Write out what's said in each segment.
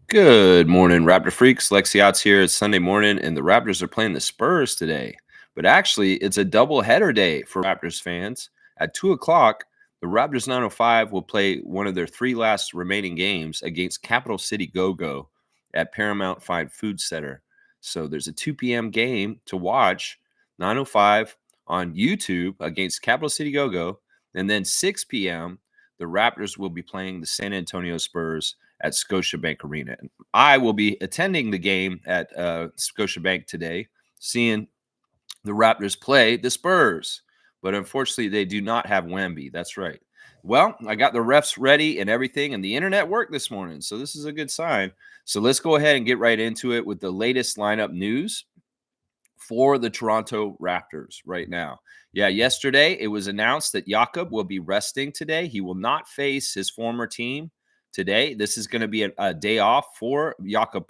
Good morning, Raptor freaks. Lexi Otts here. It's Sunday morning, and the Raptors are playing the Spurs today. But actually, it's a double-header day for Raptors fans. At 2 o'clock, the Raptors 905 will play one of their three last remaining games against Capital City Go-Go at Paramount Fine Food Center. So there's a 2 p.m. game to watch, 905 on YouTube against Capital City Go-Go. And then 6 p.m., the Raptors will be playing the San Antonio Spurs at Scotiabank Arena. And I will be attending the game at Scotiabank today, seeing the Raptors play the Spurs. But unfortunately, they do not have Wemby. That's right. Well, I got the refs ready and everything, and the internet worked this morning. So this is a good sign. So let's go ahead and get right into it with the latest lineup news for the Toronto Raptors right now. Yeah, yesterday it was announced that Jakob will be resting today. He will not face his former team today. This is going to be a day off for Jakob.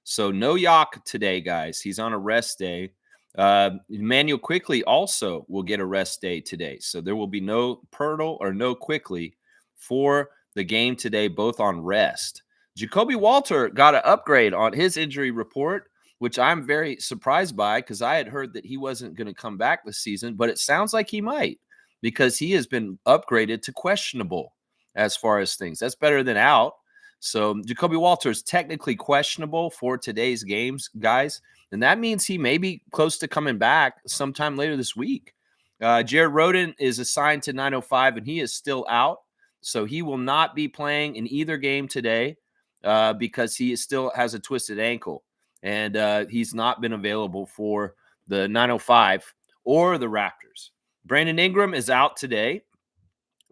So no Yak today, guys. He's on a rest day. Emmanuel Quickly also will get a rest day today. So there will be no Pirtle or no Quickly for the game today, both on rest. Jacoby Walter got an upgrade on his injury report, which I'm very surprised by because I had heard that he wasn't going to come back this season, but it sounds like he might because he has been upgraded to questionable as far as things. That's better than out. So Jacoby Walter is technically questionable for today's games, guys, and that means he may be close to coming back sometime later this week. Jared Rhoden is assigned to 905, and he is still out, so he will not be playing in either game today because he still has a twisted ankle. And he's not been available for the 905 or the Raptors. Brandon Ingram is out today.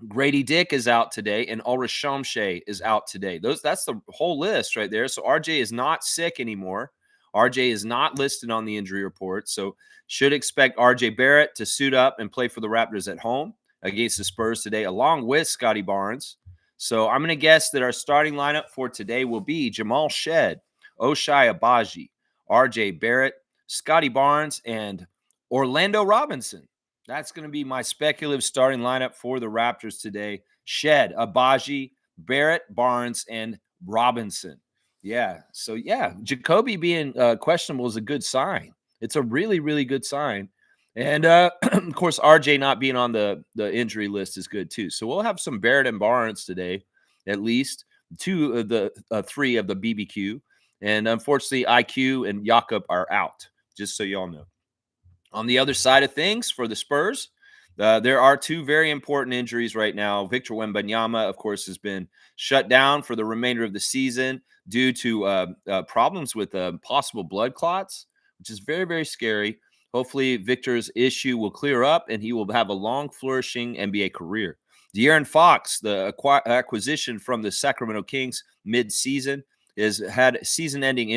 Grady Dick is out today, and Ulrich Shamshay is out today. That's the whole list right there. So RJ is not sick anymore. RJ is not listed on the injury report, so should expect RJ Barrett to suit up and play for the Raptors at home against the Spurs today, along with Scotty Barnes. So I'm going to guess that our starting lineup for today will be Jamal Shed, Oshai Abaji, RJ Barrett, Scotty Barnes, and Orlando Robinson. That's going to be my speculative starting lineup for the Raptors today. Shed, Abaji, Barrett, Barnes, and Robinson. Yeah. So, yeah, Jacoby being questionable is a good sign. It's a really, really good sign. And, of course, RJ not being on the injury list is good, too. So we'll have some Barrett and Barnes today, at least two of the three of the BBQ. And, unfortunately, IQ and Jakob are out, just so y'all know. On the other side of things for the Spurs, there are two very important injuries right now. Victor Wembanyama, of course, has been shut down for the remainder of the season due to problems with possible blood clots, which is very, very scary. Hopefully, Victor's issue will clear up and he will have a long, flourishing NBA career. De'Aaron Fox, the acquisition from the Sacramento Kings mid-season, has had a season-ending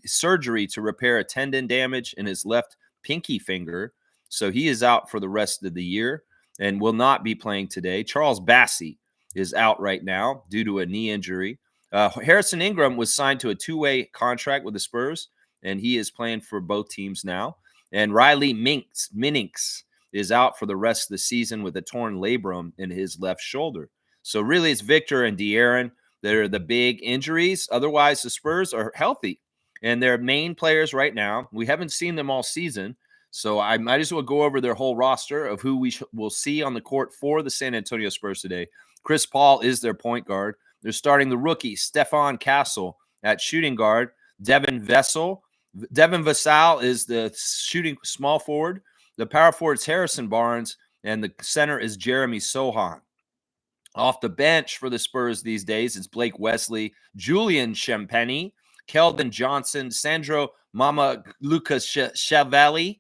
surgery to repair a tendon damage in his left pinky finger. So he is out for the rest of the year and will not be playing today. Charles Bassey is out right now due to a knee injury. Harrison Ingram was signed to a two-way contract with the Spurs, and he is playing for both teams now. And Riley Minix is out for the rest of the season with a torn labrum in his left shoulder. So really it's Victor and De'Aaron that are the big injuries. Otherwise, the Spurs are healthy, and their main players right now, we haven't seen them all season, so I might as well go over their whole roster of who we will see on the court for the San Antonio Spurs today. Chris Paul is their point guard. They're starting the rookie, Stephon Castle, at shooting guard. Devin Vassell is the shooting small forward. The power forward is Harrison Barnes, and the center is Jeremy Sohan. Off the bench for the Spurs these days, it's Blake Wesley, Julian Champagny, Keldon Johnson, Sandro Mama Lucas Chavalli.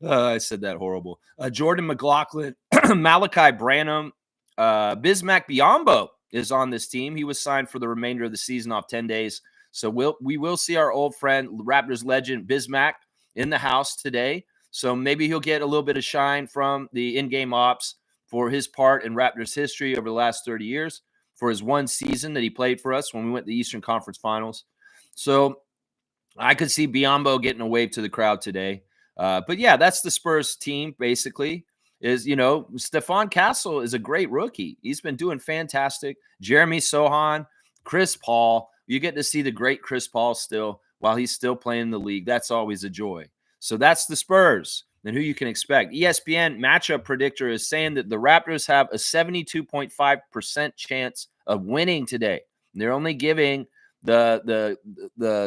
I said that horrible. Jordan McLaughlin, Malachi Branham, Bismack Biyombo is on this team. He was signed for the remainder of the season off 10 days. So we will see our old friend, Raptors legend Bismack, in the house today. So maybe he'll get a little bit of shine from the in-game ops for his part in Raptors history over the last 30 years, for his one season that he played for us when we went to the Eastern Conference Finals. So I could see Biyombo getting a wave to the crowd today. But, yeah, that's the Spurs team, basically. is, Stephon Castle is a great rookie. He's been doing fantastic. Jeremy Sohan, Chris Paul. You get to see the great Chris Paul still while he's still playing in the league. That's always a joy. So that's the Spurs and who you can expect. ESPN matchup predictor is saying that the Raptors have a 72.5% chance of winning today. They're only giving the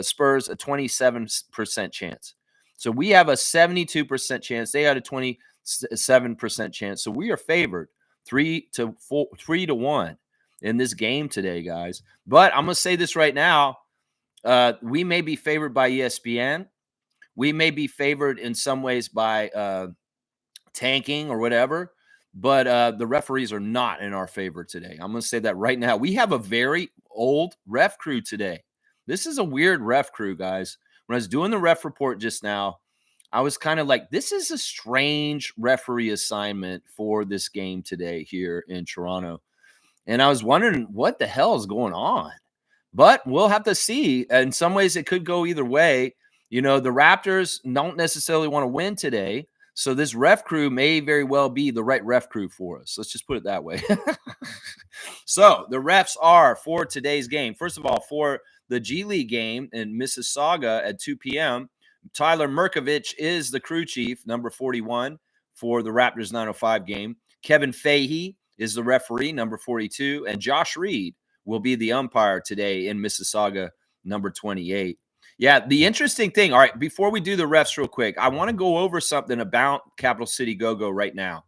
Spurs a 27% chance. So we have a 72% chance. They had a 27% chance. So we are favored 3-1 in this game today, guys. But I'm going to say this right now. We may be favored by ESPN. We may be favored in some ways by tanking or whatever, but the referees are not in our favor today. I'm going to say that right now. We have a very old ref crew today. This is a weird ref crew, guys. When I was doing the ref report just now, I was kind of like, this is a strange referee assignment for this game today here in Toronto. And I was wondering what the hell is going on. But we'll have to see. In some ways, it could go either way. The Raptors don't necessarily want to win today. So this ref crew may very well be the right ref crew for us. Let's just put it that way. So the refs are for today's game. First of all, for the G League game in Mississauga at 2 p.m., Tyler Merkovich is the crew chief, number 41, for the Raptors 905 game. Kevin Fahey is the referee, number 42. And Josh Reed will be the umpire today in Mississauga, number 28. Yeah, the interesting thing, all right, before we do the refs real quick, I want to go over something about Capital City Go-Go right now.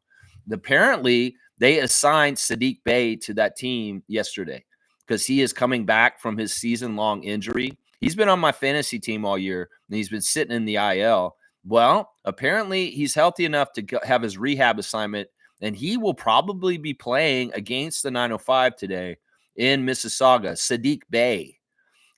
Apparently, they assigned Saddiq Bey to that team yesterday because he is coming back from his season-long injury. He's been on my fantasy team all year, and he's been sitting in the IL. Well, apparently, he's healthy enough to have his rehab assignment, and he will probably be playing against the 905 today in Mississauga, Saddiq Bey.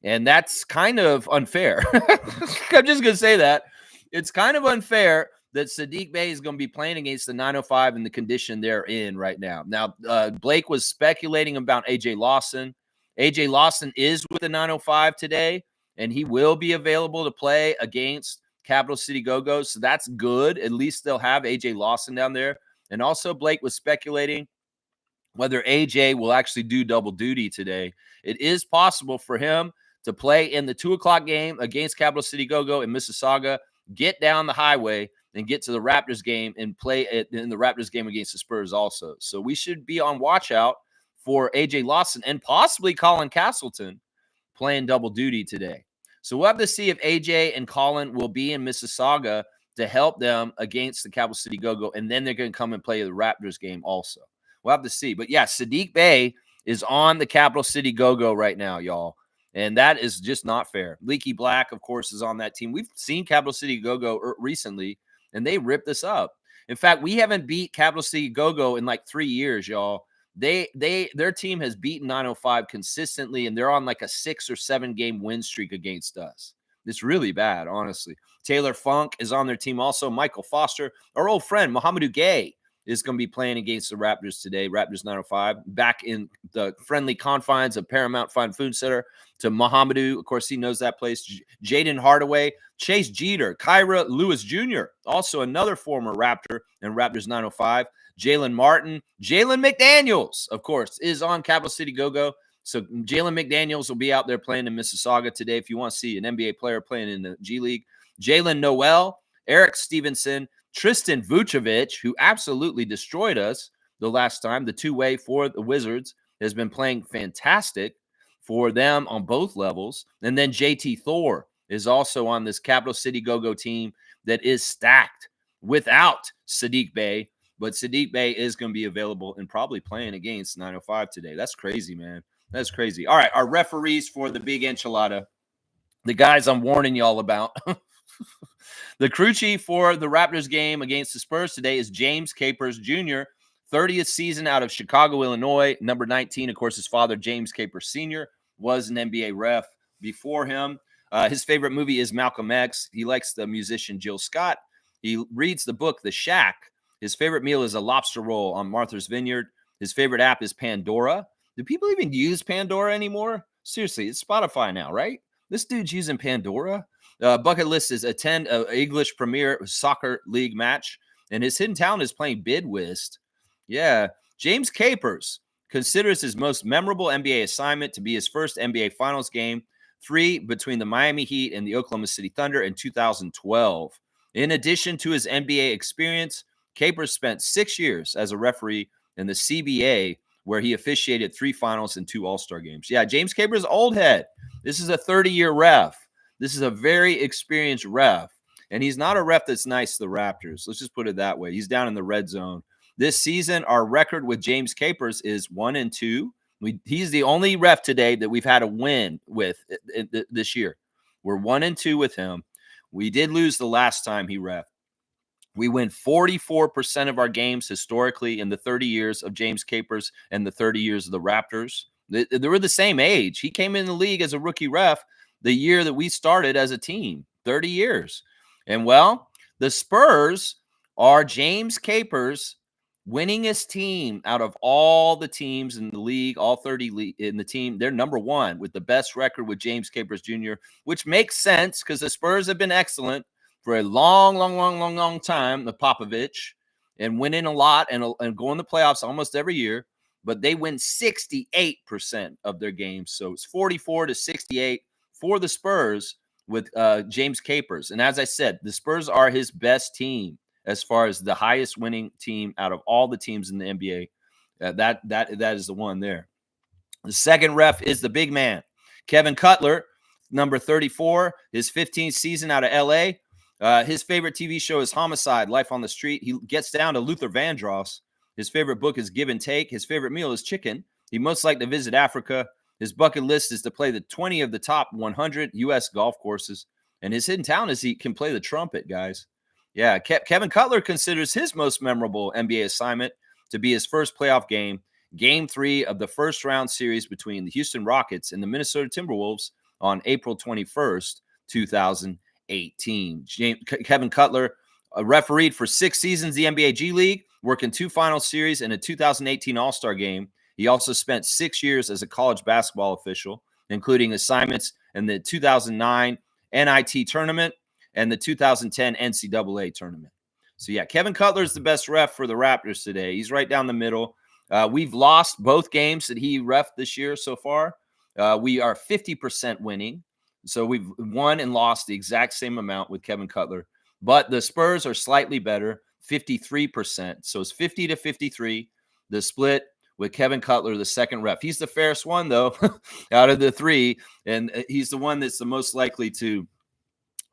And that's kind of unfair. I'm just going to say that. It's kind of unfair that Saddiq Bey is going to be playing against the 905 in the condition they're in right now. Now, Blake was speculating about A.J. Lawson. A.J. Lawson is with the 905 today, and he will be available to play against Capital City Go-Go's. So that's good. At least they'll have A.J. Lawson down there. And also Blake was speculating whether AJ will actually do double duty today. It is possible for him to play in the 2 o'clock game against Capital City Go-Go in Mississauga, get down the highway and get to the Raptors game and play in the Raptors game against the Spurs also. So we should be on watch out for AJ Lawson and possibly Colin Castleton playing double duty today. So we'll have to see if AJ and Colin will be in Mississauga to help them against the Capital City Go-Go, and then they're going to come and play the Raptors game also. We'll have to see. But yeah, Saddiq Bey is on the Capital City Go-Go right now, y'all. And that is just not fair. Leaky Black, of course, is on that team. We've seen Capital City Go-Go recently, and they ripped this up. In fact, we haven't beat Capital City Go-Go in like 3 years, y'all. Their team has beaten 905 consistently, and they're on like a 6 or 7 game win streak against us. It's really bad, honestly. Taylor Funk is on their team also. Michael Foster, our old friend, Mohamedou Gay, is going to be playing against the Raptors today. Raptors 905, back in the friendly confines of Paramount Fine Food Center to Mohamedou. Of course, he knows that place. Jaden Hardaway, Chase Jeter, Kyra Lewis Jr., also another former Raptor and Raptors 905. Jalen Martin, Jalen McDaniels, of course, is on Capital City Go-Go. So Jalen McDaniels will be out there playing in Mississauga today if you want to see an NBA player playing in the G League. Jalen Noel, Eric Stevenson, Tristan Vucevic, who absolutely destroyed us the last time, the two-way for the Wizards, has been playing fantastic for them on both levels. And then JT Thor is also on this Capital City Go-Go team that is stacked without Saddiq Bey. But Saddiq Bey is going to be available and probably playing against 905 today. That's crazy, man. That's crazy. All right, our referees for the big enchilada, the guys I'm warning y'all about. The crew chief for the Raptors game against the Spurs today is James Capers Jr., 30th season out of Chicago, Illinois. Number 19, of course, his father, James Capers Sr., was an NBA ref before him. His favorite movie is Malcolm X. He likes the musician Jill Scott. He reads the book The Shack. His favorite meal is a lobster roll on Martha's Vineyard. His favorite app is Pandora. Do people even use Pandora anymore? Seriously, it's Spotify now, right? This dude's using Pandora. Bucket list is attend an English Premier Soccer League match. and his hidden talent is playing bid whist. Yeah, James Capers considers his most memorable NBA assignment to be his first NBA Finals game 3 between the Miami Heat and the Oklahoma City Thunder in 2012. In addition to his NBA experience, Capers spent 6 years as a referee in the CBA, where he officiated 3 finals and 2 All-Star games. Yeah, James Capers, old head. This is a 30-year ref. This is a very experienced ref. And he's not a ref that's nice to the Raptors. Let's just put it that way. He's down in the red zone. This season, our record with James Capers is 1-2. He's the only ref today that we've had a win with this year. We're 1-2 with him. We did lose the last time he ref. We win 44% of our games historically in the 30 years of James Capers and the 30 years of the Raptors. They were the same age. He came in the league as a rookie ref the year that we started as a team, 30 years. And, well, the Spurs are James Capers' winningest team out of all the teams in the league, all 30 in the team. They're number one with the best record with James Capers Jr., which makes sense because the Spurs have been excellent for a long time, the Popovich, and winning a lot and going to the playoffs almost every year. But they win 68% of their games. So it's 44-68 for the Spurs with James Capers. And as I said, the Spurs are his best team as far as the highest winning team out of all the teams in the NBA. That is the one there. The second ref is the big man, Kevin Cutler, number 34, his 15th season out of L.A., his favorite TV show is Homicide, Life on the Street. He gets down to Luther Vandross. His favorite book is Give and Take. His favorite meal is chicken. He most like to visit Africa. His bucket list is to play the 20 of the top 100 U.S. golf courses. And his hidden talent is he can play the trumpet, guys. Yeah, Kevin Cutler considers his most memorable NBA assignment to be his first playoff game, Game 3 of the first round series between the Houston Rockets and the Minnesota Timberwolves on April 21st, 2018. Kevin Cutler refereed for 6 seasons the NBA G League, working 2 final series and a 2018 All-Star game. He also spent 6 years as a college basketball official, including assignments in the 2009 NIT tournament and the 2010 NCAA tournament. So, yeah, Kevin Cutler is the best ref for the Raptors today. He's right down the middle. We've lost both games that he refed this year so far. We are 50% winning. So we've won and lost the exact same amount with Kevin Cutler. But the Spurs are slightly better, 53%. So it's 50-53, the split with Kevin Cutler, the second ref. He's the fairest one, though, out of the 3. And he's the one that's the most likely to,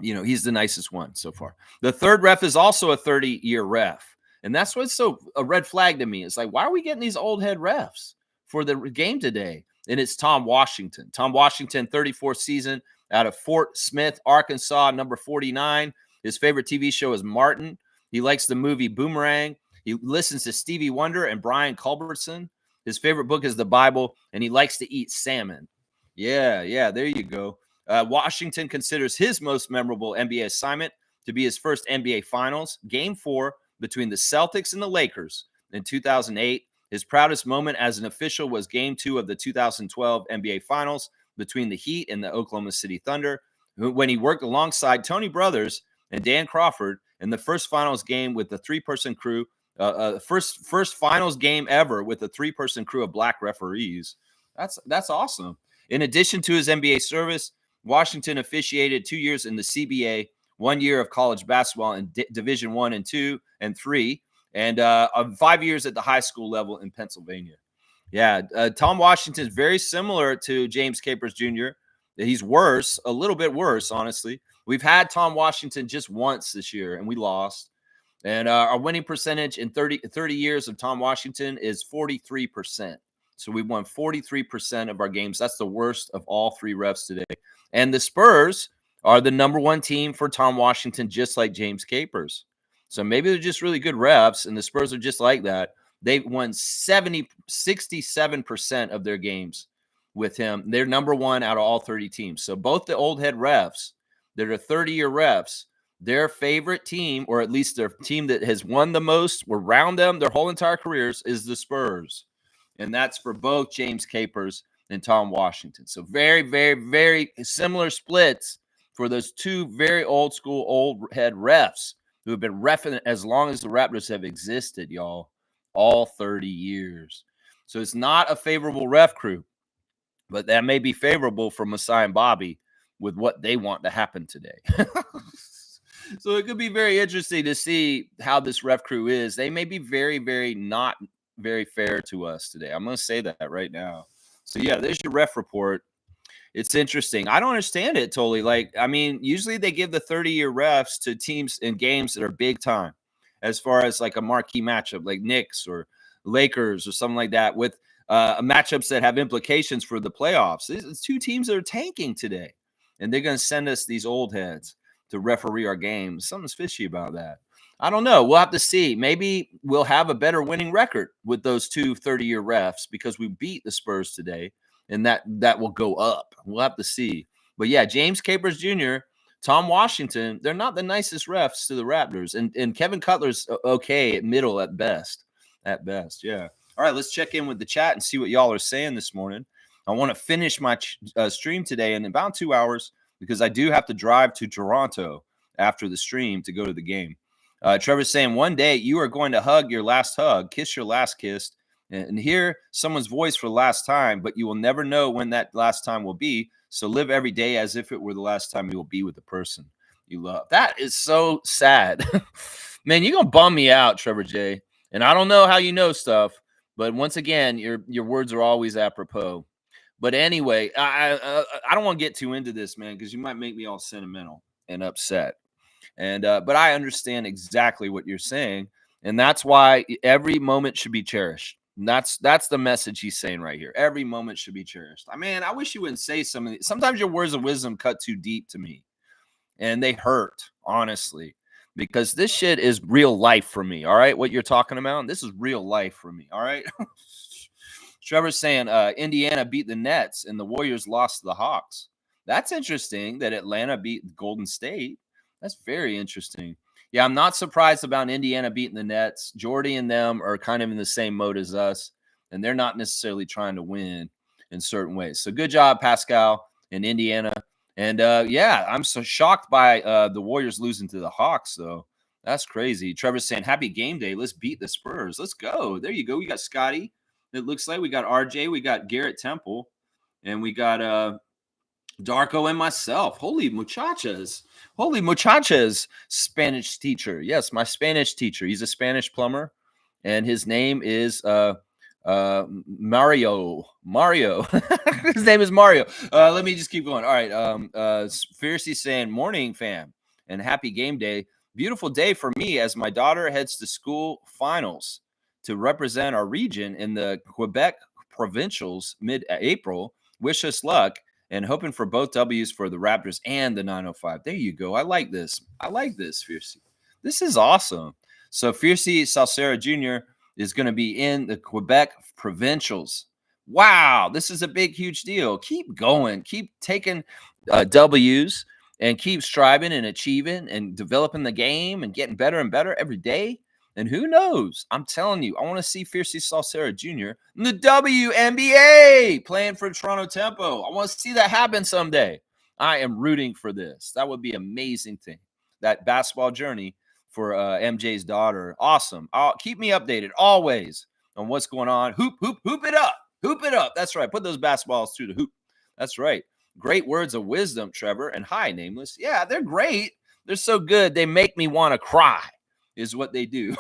he's the nicest one so far. The third ref is also a 30-year ref. And that's what's so a red flag to me. It's like, why are we getting these old head refs for the game today? And it's Tom Washington. Tom Washington, 34th season out of Fort Smith, Arkansas, number 49. His favorite TV show is Martin. He likes the movie Boomerang. He listens to Stevie Wonder and Brian Culbertson. His favorite book is the Bible, and he likes to eat salmon. Yeah, there you go. Washington considers his most memorable NBA assignment to be his first NBA Finals, Game 4 between the Celtics and the Lakers in 2008. His proudest moment as an official was Game 2 of the 2012 NBA Finals between the Heat and the Oklahoma City Thunder, when he worked alongside Tony Brothers and Dan Crawford in the first finals game with the 3-person crew, first finals game ever with a 3-person crew of black referees. That's awesome. In addition to his NBA service, Washington officiated 2 years in the CBA, 1 year of college basketball in Division 1 and 2 and 3, and 5 years at the high school level in Pennsylvania. Yeah, Tom Washington is very similar to James Capers Jr. He's worse, a little bit worse, honestly. We've had Tom Washington just once this year, and we lost. And our winning percentage in 30 years of Tom Washington is 43%. So we won 43% of our games. That's the worst of all 3 refs today. And the Spurs are the number 1 team for Tom Washington, just like James Capers. So maybe they're just really good refs, and the Spurs are just like that. They won 67% of their games with him. They're number 1 out of all 30 teams. So both the old head refs that are 30-year refs, their favorite team, or at least their team that has won the most around them their whole entire careers, is the Spurs. And that's for both James Capers and Tom Washington. So very, very, very similar splits for those 2 very old school, old head refs who have been reffing as long as the Raptors have existed, y'all, all 30 years. So it's not a favorable ref crew, but that may be favorable for Masai and Bobby with what they want to happen today. So it could be very interesting to see how this ref crew is. They may be very, very not very fair to us today. I'm going to say that right now. So yeah, there's your ref report. It's interesting. I don't understand it totally. Like, I mean, usually they give the 30-year refs to teams in games that are big time, as far as like a marquee matchup, like Knicks or Lakers or something like that, with matchups that have implications for the playoffs. It's two teams that are tanking today, and they're going to send us these old heads to referee our games. Something's fishy about that. I don't know. We'll have to see. Maybe we'll have a better winning record with those two 30-year refs because we beat the Spurs today, and that will go up. We'll have to see. But yeah, James Capers Jr., Tom Washington, they're not the nicest refs to the Raptors. And Kevin Cutler's okay at middle at best. At best, yeah. All right, let's check in with the chat and see what y'all are saying this morning. I want to finish my stream today in about 2 hours because I do have to drive to Toronto after the stream to go to the game. Trevor's saying, one day you are going to hug your last hug, kiss your last kiss, and hear someone's voice for the last time, but you will never know when that last time will be. So live every day as if it were the last time you will be with the person you love. That is so sad. Man, you're going to bum me out, Trevor J. And I don't know how you know stuff, but once again, your words are always apropos. But anyway, I don't want to get too into this, man, because you might make me all sentimental and upset. And but I understand exactly what you're saying, and that's why every moment should be cherished. And that's the message he's saying right here. Every moment should be cherished. I mean, I wish you wouldn't say some of these. Sometimes your words of wisdom cut too deep to me, and they hurt, honestly, because this shit is real life for me. All right, what you're talking about, this is real life for me. All right. Trevor's saying Indiana beat the Nets and the Warriors lost to the Hawks. That's interesting that Atlanta beat Golden State. That's very interesting. Yeah, I'm not surprised about Indiana beating the Nets. Jordy and them are kind of in the same mode as us, and they're not necessarily trying to win in certain ways. So good job, Pascal and Indiana. And yeah, I'm so shocked by the Warriors losing to the Hawks, though. That's crazy. Trevor's saying, happy game day. Let's beat the Spurs. Let's go. There you go. We got Scotty. It looks like we got RJ. We got Garrett Temple. And we got Darko and myself. Holy muchachas, Spanish teacher. Yes, my Spanish teacher. He's a Spanish plumber, and his name is Mario. His name is Mario. Let me just keep going. All right. Fiercely saying, morning, fam, and happy game day. Beautiful day for me as my daughter heads to school finals to represent our region in the Quebec provincials mid-April. Wish us luck. And hoping for both W's for the Raptors and the 905. There you go. I like this, Fiercey. This is awesome. So Fiercey Salcera Jr. is going to be in the Quebec provincials. Wow, this is a big, huge deal. Keep going. Keep taking W's and keep striving and achieving and developing the game and getting better and better every day. And who knows? I'm telling you, I want to see Fiercey Salcera Jr. in the WNBA playing for Toronto Tempo. I want to see that happen someday. I am rooting for this. That would be an amazing thing. That basketball journey for MJ's daughter. Awesome. Keep me updated always on what's going on. Hoop it up. Hoop it up. That's right. Put those basketballs through the hoop. That's right. Great words of wisdom, Trevor. And hi, Nameless. Yeah, they're great. They're so good. They make me want to cry. Is what they do.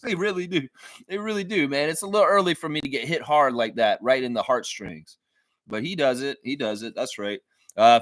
They really do. They really do, man. It's a little early for me to get hit hard like that, right in the heartstrings. But he does it. He does it. That's right.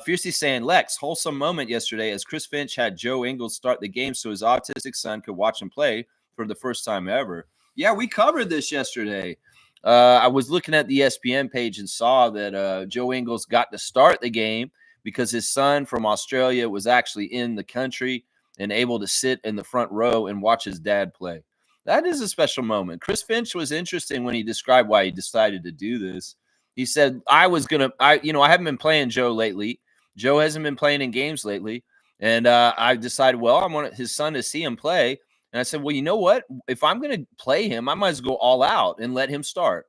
Fiercely saying, Lex, wholesome moment yesterday as Chris Finch had Joe Ingles start the game so his autistic son could watch him play for the first time ever. Yeah, we covered this yesterday. I was looking at the ESPN page and saw that Joe Ingles got to start the game because his son from Australia was actually in the country and able to sit in the front row and watch his dad play. That is a special moment. Chris Finch was interesting when he described why he decided to do this. He said, I haven't been playing Joe lately. Joe hasn't been playing in games lately. And I decided, well, I want his son to see him play. And I said, well, you know what? If I'm going to play him, I might as well go all out and let him start.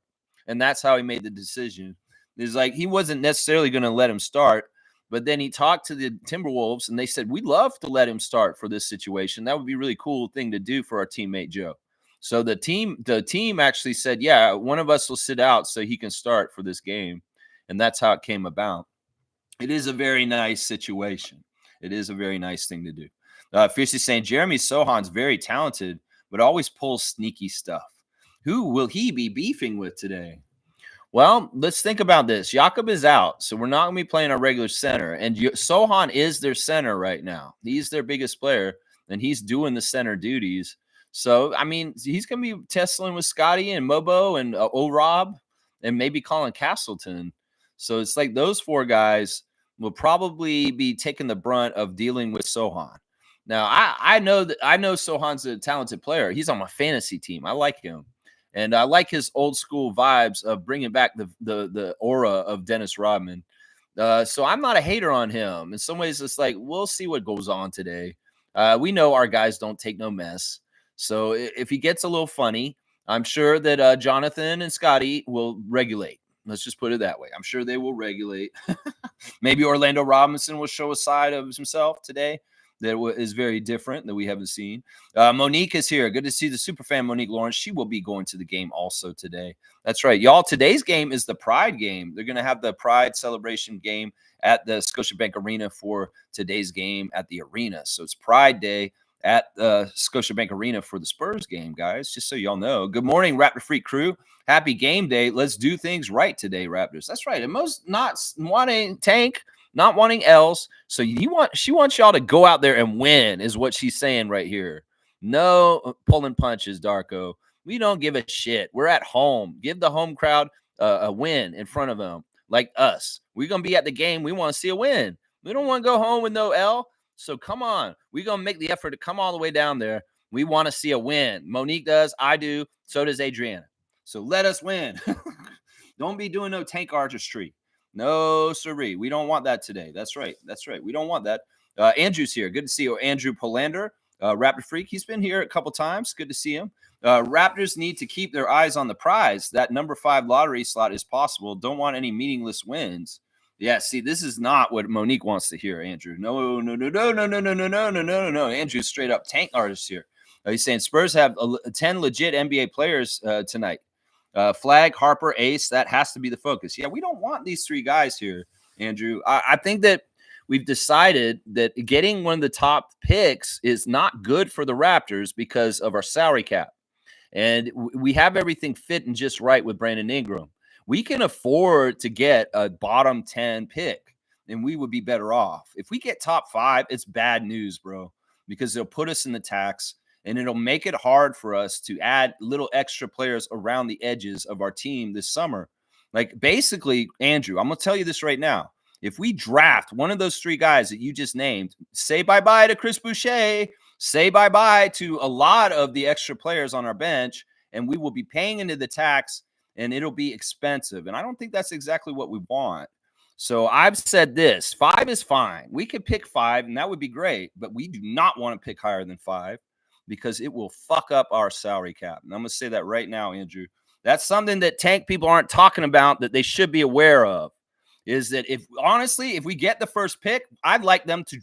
And that's how he made the decision. It's like he wasn't necessarily going to let him start, But then he talked to the Timberwolves, and they said, we'd love to let him start for this situation. That would be a really cool thing to do for our teammate Joe. So the team actually said, yeah, one of us will sit out so he can start for this game. And that's how it came about. It is a very nice situation. It is a very nice thing to do. Fiercely saying, Jeremy Sohan's very talented, but always pulls sneaky stuff. Who will he be beefing with today? Well, let's think about this. Jakob is out, so we're not going to be playing our regular center. And Sohan is their center right now. He's their biggest player, and he's doing the center duties. So, I mean, he's going to be tussling with Scotty and Mobo and O-Rob and maybe Colin Castleton. So it's like those four guys will probably be taking the brunt of dealing with Sohan. Now, I know Sohan's a talented player. He's on my fantasy team. I like him. And I like his old school vibes of bringing back the aura of Dennis Rodman. So I'm not a hater on him. In some ways, it's like, we'll see what goes on today. We know our guys don't take no mess. So if he gets a little funny, I'm sure that Jonathan and Scotty will regulate. Let's just put it that way. I'm sure they will regulate. Maybe Orlando Robinson will show a side of himself today that is very different that we haven't seen. Monique is here. Good to see the superfan Monique Lawrence. She will be going to the game also today. That's right, y'all. Today's game is the Pride game. They're going to have the Pride celebration game at the Scotiabank Arena for today's game at the arena. So it's Pride Day at the Scotiabank Arena for the Spurs game, guys, just so y'all know. Good morning, Raptor Freak crew. Happy game day. Let's do things right today, Raptors. That's right. And most not wanting Tank, not wanting else. So she wants y'all to go out there and win is what she's saying right here. No pulling punches, Darko. We don't give a shit. We're at home. Give the home crowd a win in front of them, like us. We're going to be at the game. We want to see a win. We don't want to go home with no L. So come on. We're going to make the effort to come all the way down there. We want to see a win. Monique does. I do. So does Adriana. So let us win. Don't be doing no tank artistry. No, sirree. We don't want that today. That's right. That's right. We don't want that. Andrew's here. Good to see you. Andrew Polander, Raptor Freak. He's been here a couple times. Good to see him. Raptors need to keep their eyes on the prize. That number 5 lottery slot is possible. Don't want any meaningless wins. Yeah, see, this is not what Monique wants to hear, Andrew. No. Andrew's straight up tank artist here. He's saying Spurs have 10 legit NBA players tonight. Flag, Harper, Ace, that has to be the focus. Yeah, we don't want these 3 guys here, Andrew. I think that we've decided that getting one of the top picks is not good for the Raptors because of our salary cap. And we have everything fitting just right with Brandon Ingram. We can afford to get a bottom 10 pick, and we would be better off. If we get top 5, it's bad news, bro, because they'll put us in the tax, and it'll make it hard for us to add little extra players around the edges of our team this summer. Like, basically, Andrew, I'm going to tell you this right now. If we draft one of those 3 guys that you just named, say bye-bye to Chris Boucher, say bye-bye to a lot of the extra players on our bench, and we will be paying into the tax, and it'll be expensive. And I don't think that's exactly what we want. So I've said this, 5 is fine. We could pick 5, and that would be great, but we do not want to pick higher than 5 because it will fuck up our salary cap. And I'm going to say that right now, Andrew. That's something that tank people aren't talking about that they should be aware of, is that if we get the first pick, I'd like them to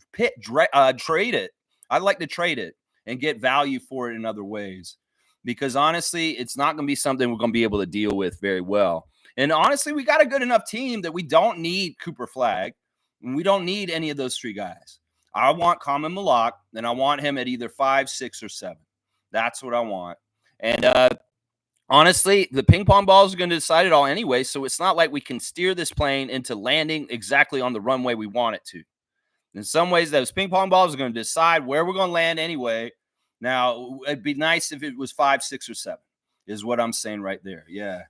trade it. I'd like to trade it and get value for it in other ways. Because honestly, it's not going to be something we're going to be able to deal with very well. And honestly, we got a good enough team that we don't need Cooper Flag. And we don't need any of those 3 guys. I want Common Malak, and I want him at either 5, 6, or 7. That's what I want. And honestly, the ping pong balls are going to decide it all anyway. So it's not like we can steer this plane into landing exactly on the runway we want it to. In some ways, those ping pong balls are going to decide where we're going to land anyway. Now, it'd be nice if it was 5, 6, or 7 is what I'm saying right there. Yeah.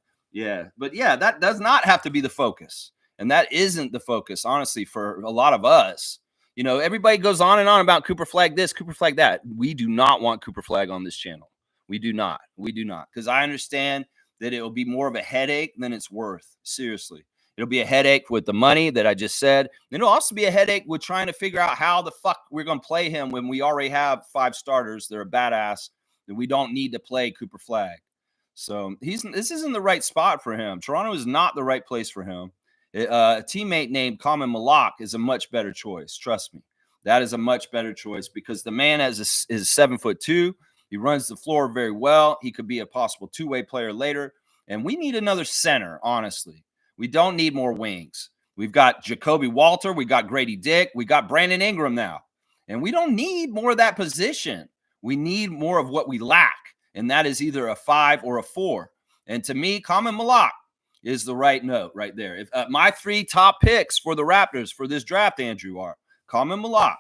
But yeah, that does not have to be the focus. And that isn't the focus, honestly, for a lot of us. You know, everybody goes on and on about Cooper Flag this, Cooper Flag that. We do not want Cooper Flag on this channel. We do not. Because I understand that it will be more of a headache than it's worth. Seriously. It'll be a headache with the money that I just said. And it'll also be a headache with trying to figure out how the fuck we're going to play him when we already have 5 starters. They're a badass that we don't need to play Cooper Flag. So this isn't the right spot for him. Toronto is not the right place for him. A teammate named Common Malak is a much better choice. Trust me. That is a much better choice because the man is 7'2". He runs the floor very well. He could be a possible two-way player later. And we need another center, honestly. We don't need more wings. We've got Jacoby Walter. We got Grady Dick. We got Brandon Ingram now. And we don't need more of that position. We need more of what we lack. And that is either a 5 or a 4. And to me, Common Malak is the right note right there. If my 3 top picks for the Raptors for this draft, Andrew, are Common Malak,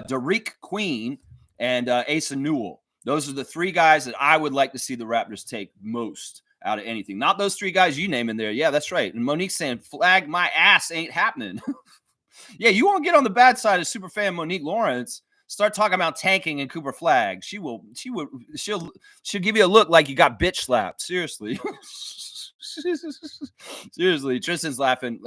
Derek Queen, and Asa Newell. Those are the 3 guys that I would like to see the Raptors take most out of anything. Not those 3 guys you name in there. Yeah, that's right. And Monique's saying, flag my ass ain't happening. Yeah, you won't get on the bad side of superfan Monique Lawrence. Start talking about tanking and Cooper Flag. She'll give you a look like you got bitch slapped. Seriously. Seriously. Tristan's laughing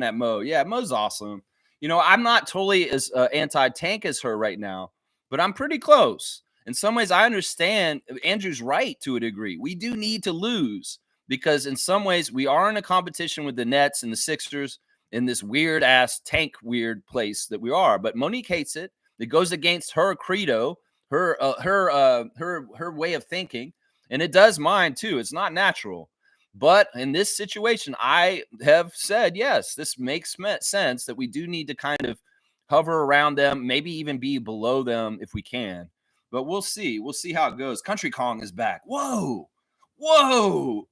at Mo. Yeah, Mo's awesome. You know, I'm not totally as anti-tank as her right now, but I'm pretty close. In some ways, I understand Andrew's right to a degree. We do need to lose because in some ways we are in a competition with the Nets and the Sixers in this weird ass tank weird place that we are. But Monique hates it. It goes against her credo, her way of thinking, and it does mine too. It's not natural. But in this situation, I have said, yes, this makes sense that we do need to kind of hover around them, maybe even be below them if we can. But we'll see. We'll see how it goes. Country Kong is back. Whoa.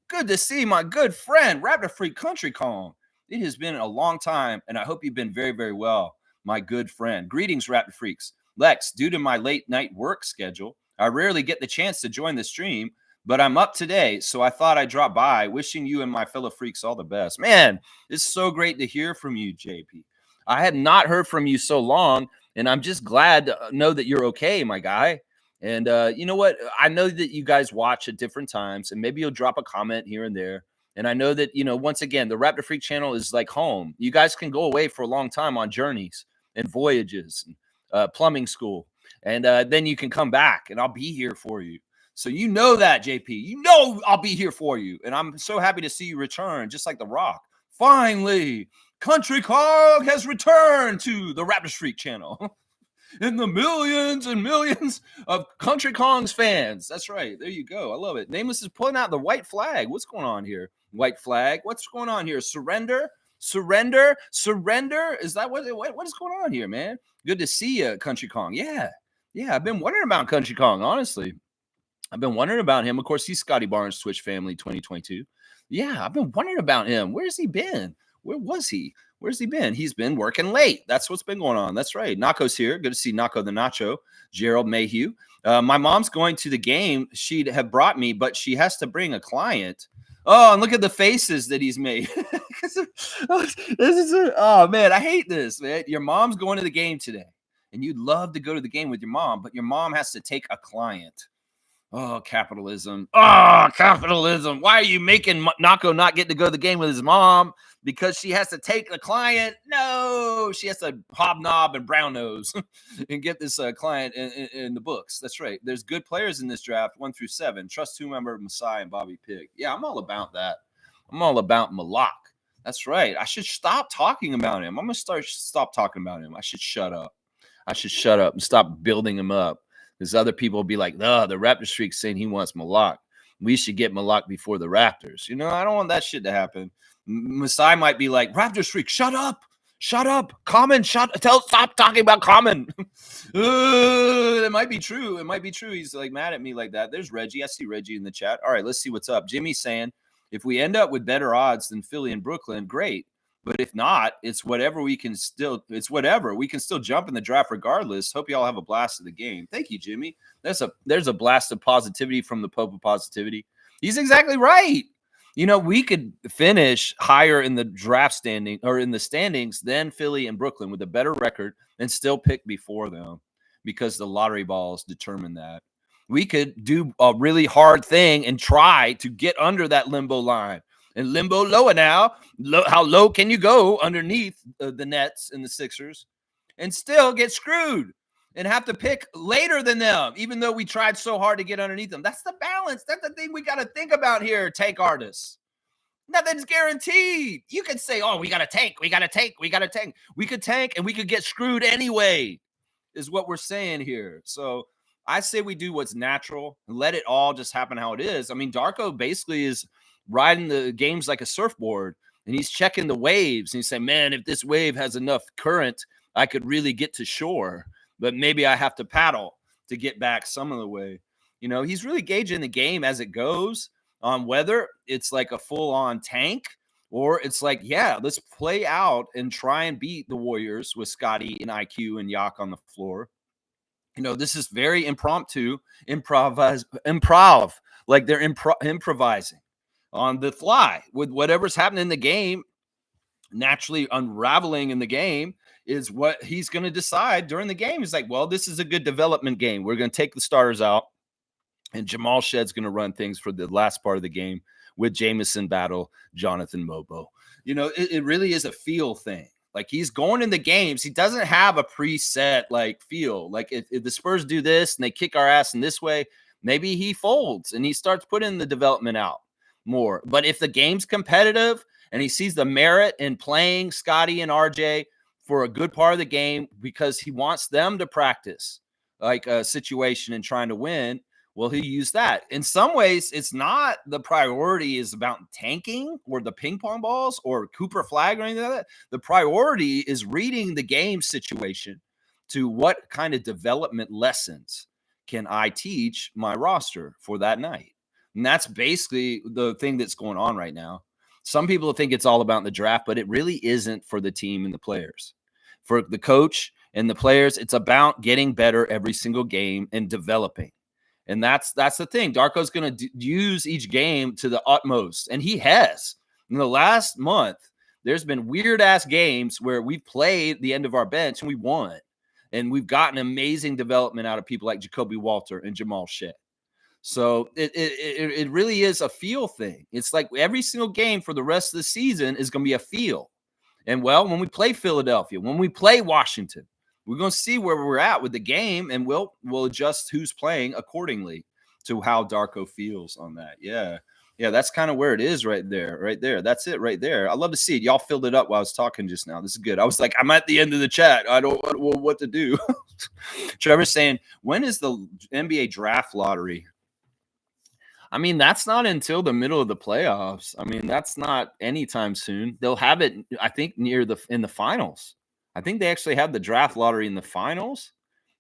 Good to see my good friend, Raptor Freak Country Kong. It has been a long time, and I hope you've been very, very well, my good friend. Greetings, Raptor Freaks. Lex, due to my late night work schedule, I rarely get the chance to join the stream, but I'm up today, so I thought I'd drop by, wishing you and my fellow freaks all the best. Man, it's so great to hear from you, JP. I had not heard from you so long, and I'm just glad to know that you're okay, my guy. And you know what? I know that you guys watch at different times, and maybe you'll drop a comment here and there. And I know that, you know, once again, the Raptor Freak channel is like home. You guys can go away for a long time on journeys and voyages, and, plumbing school. And then you can come back, and I'll be here for you. So you know that, JP. You know I'll be here for you. And I'm so happy to see you return, just like The Rock. Finally, Country Kong has returned to the Raptor Freak channel. And the millions and millions of Country Kong's fans. That's right. There you go. I love it. Nameless is pulling out the white flag. What's going on here? White flag. What's going on here? Surrender. Is that what is going on here, man? Good to see you, Country Kong. Yeah. I've been wondering about Country Kong, honestly. I've been wondering about him. Of course, he's Scotty Barnes, Twitch family 2022. Yeah, I've been wondering about him. Where's he been? Where was he? Where's he been? He's been working late. That's what's been going on. That's right. Nako's here. Good to see Nako the Nacho. Gerald Mayhew. My mom's going to the game. She'd have brought me, but she has to bring a client. Oh, and look at the faces that he's made. Oh, man, I hate this, man. Your mom's going to the game today, and you'd love to go to the game with your mom, but your mom has to take a client. Oh, capitalism. Oh, capitalism. Why are you making Nako not get to go to the game with his mom? Because she has to take the client? No, she has to hobnob and brown nose and get this client in the books. That's right. There's good players in this draft, 1 through 7. Trust whomever, Masai and Bobby Pig. Yeah, I'm all about that. I'm all about Malak. That's right. I should stop talking about him. I'm going to stop talking about him. I should shut up. And stop building him up. Because other people will be like, no, the Raptor Streak's saying he wants Malak. We should get Malak before the Raptors. You know, I don't want that shit to happen. Masai might be like, Raptor Streak, shut up. Common, stop talking about Common. It might be true. He's like mad at me like that. There's Reggie. I see Reggie in the chat. All right, let's see what's up. Jimmy's saying, if we end up with better odds than Philly and Brooklyn, great. But if not, it's whatever. We can still jump in the draft regardless. Hope you all have a blast of the game. Thank you, Jimmy. There's a blast of positivity from the Pope of Positivity. He's exactly right. You know, we could finish higher in the draft standing or in the standings than Philly and Brooklyn with a better record and still pick before them because the lottery balls determine that. We could do a really hard thing and try to get under that limbo line. And limbo lower now. How low can you go underneath the Nets and the Sixers and still get screwed and have to pick later than them, even though we tried so hard to get underneath them? That's the balance. That's the thing we got to think about here, take artists. Nothing's guaranteed. You could say, oh, we got to tank. We got to tank. We got to tank. We could tank and we could get screwed anyway, is what we're saying here. So I say we do what's natural and let it all just happen how it is. I mean, Darko basically is riding the games like a surfboard, and he's checking the waves. And he's saying, man, if this wave has enough current, I could really get to shore, but maybe I have to paddle to get back some of the way. He's really gauging the game as it goes on whether it's like a full-on tank or it's like, yeah, let's play out and try and beat the Warriors with Scotty and IQ and Yak on the floor. This is very impromptu, improv, like they're improvising on the fly with whatever's happening in the game. Naturally unraveling in the game is what he's going to decide during the game. He's like, well, this is a good development game. We're going to take the starters out, and Jamal Shedd's going to run things for the last part of the game with Jamison Battle, Jonathan Mobo. It really is a feel thing. Like, he's going in the games. He doesn't have a preset like feel. Like, if the Spurs do this and they kick our ass in this way, maybe he folds and he starts putting the development out more. But if the game's competitive and he sees the merit in playing Scotty and RJ for a good part of the game because he wants them to practice like a situation and trying to win, well, he'll use that. In some ways, it's not the priority is about tanking or the ping pong balls or Cooper flag or anything like that. The priority is reading the game situation to what kind of development lessons can I teach my roster for that night. And that's basically the thing that's going on right now. Some people think it's all about the draft, but it really isn't for the team and the players. For the coach and the players, it's about getting better every single game and developing. And that's the thing. Darko's going to use each game to the utmost. And he has. In the last month, there's been weird-ass games where we've played the end of our bench and we won. And we've gotten amazing development out of people like Jacoby Walter and Jamal Shedd. So it really is a feel thing. It's like every single game for the rest of the season is going to be a feel. And, well, when we play Philadelphia, when we play Washington, we're going to see where we're at with the game, and we'll adjust who's playing accordingly to how Darko feels on that. Yeah, that's kind of where it is right there. That's it right there. I love to see it. Y'all filled it up while I was talking just now. This is good. I was like, I'm at the end of the chat. I don't know what to do. Trevor's saying, when is the NBA draft lottery? I mean, that's not until the middle of the playoffs. I mean, that's not anytime soon. They'll have it, I think, in the finals. I think they actually have the draft lottery in the finals,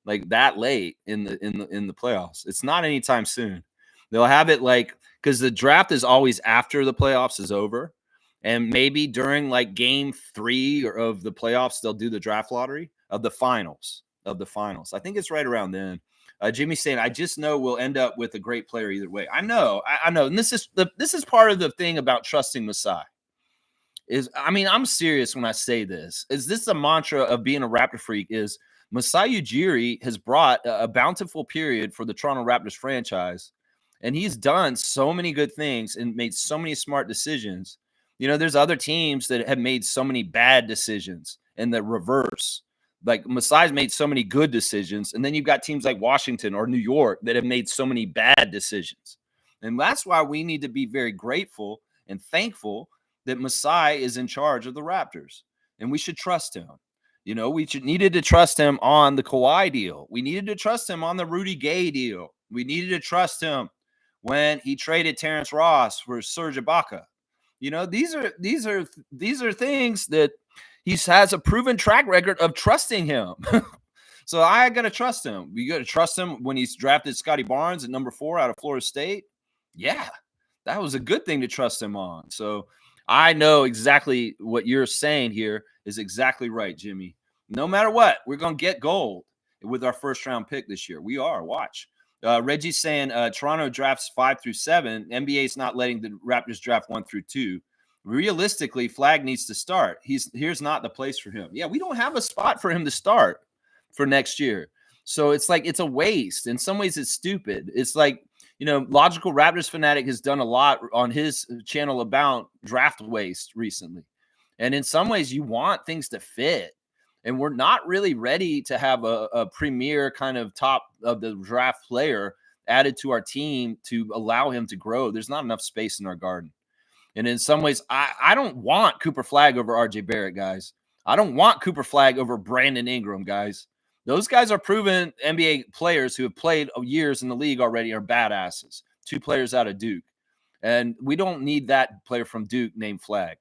like that late in the playoffs. It's not anytime soon. They'll have it because the draft is always after the playoffs is over, and maybe during like game 3 of the playoffs, they'll do the draft lottery of the finals. I think it's right around then. Jimmy's saying, I just know we'll end up with a great player either way. I know. And this is part of the thing about trusting Masai. I'm serious when I say this. Is this the mantra of being a Raptor freak? Is Masai Ujiri has brought a bountiful period for the Toronto Raptors franchise, and he's done so many good things and made so many smart decisions. There's other teams that have made so many bad decisions in the reverse. Like Masai's made so many good decisions, and then you've got teams like Washington or New York that have made so many bad decisions. And that's why we need to be very grateful and thankful that Masai is in charge of the Raptors, and we should trust him. We needed to trust him on the Kawhi deal. We needed to trust him on the Rudy Gay deal. We needed to trust him when he traded Terrence Ross for Serge Ibaka. These are things that he has a proven track record of trusting him. So I got to trust him. We got to trust him when he's drafted Scotty Barnes at number 4 out of Florida State. Yeah, that was a good thing to trust him on. So I know exactly what you're saying here is exactly right, Jimmy. No matter what, we're going to get gold with our first round pick this year. We are. Watch. Reggie's saying Toronto drafts 5 through 7. NBA is not letting the Raptors draft 1 through 2. Realistically, Flag needs to start. Here's not the place for him. Yeah, we don't have a spot for him to start for next year. So it's like it's a waste. In some ways, it's stupid. It's like, Logical Raptors Fanatic has done a lot on his channel about draft waste recently. And in some ways, you want things to fit. And we're not really ready to have a premier kind of top of the draft player added to our team to allow him to grow. There's not enough space in our garden. And in some ways, I don't want Cooper Flagg over RJ Barrett, guys. I don't want Cooper Flagg over Brandon Ingram, guys. Those guys are proven NBA players who have played years in the league already are badasses. 2 players out of Duke. And we don't need that player from Duke named Flagg,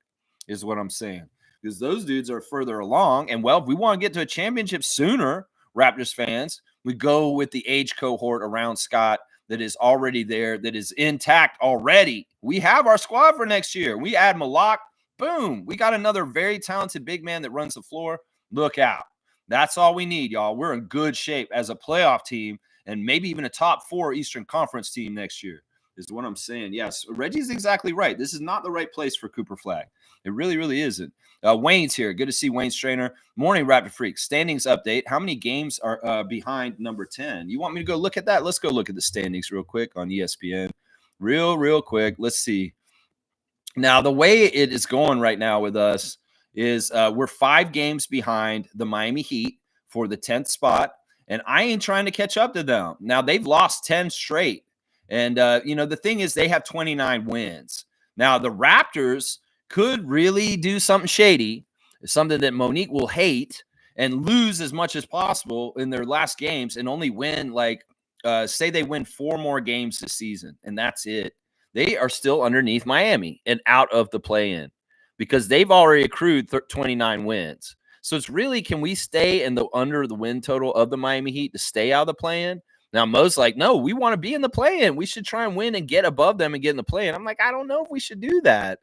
is what I'm saying. Because those dudes are further along. And, well, if we want to get to a championship sooner, Raptors fans, we go with the age cohort around Scott that is already there, that is intact already. We have our squad for next year. We add Malak. Boom. We got another very talented big man that runs the floor. Look out. That's all we need, y'all. We're in good shape as a playoff team and maybe even a top 4 Eastern Conference team next year is what I'm saying. Yes, Reggie's exactly right. This is not the right place for Cooper Flagg. It really, really isn't. Wayne's here. Good to see Wayne Strainer. Morning, Raptor Freaks. Standings update. How many games are behind number 10? You want me to go look at that? Let's go look at the standings real quick on ESPN. Real quick. Let's see. Now, the way it is going right now with us is we're 5 games behind the Miami Heat for the 10th spot, and I ain't trying to catch up to them. Now, they've lost 10 straight, and, the thing is they have 29 wins. Now, the Raptors could really do something shady, something that Monique will hate, and lose as much as possible in their last games and only win, say they win 4 more games this season, and that's it. They are still underneath Miami and out of the play-in because they've already accrued 29 wins. So it's really, can we stay under the win total of the Miami Heat to stay out of the play-in? Now, Mo's like, no, we want to be in the play-in. We should try and win and get above them and get in the play-in. I'm like, I don't know if we should do that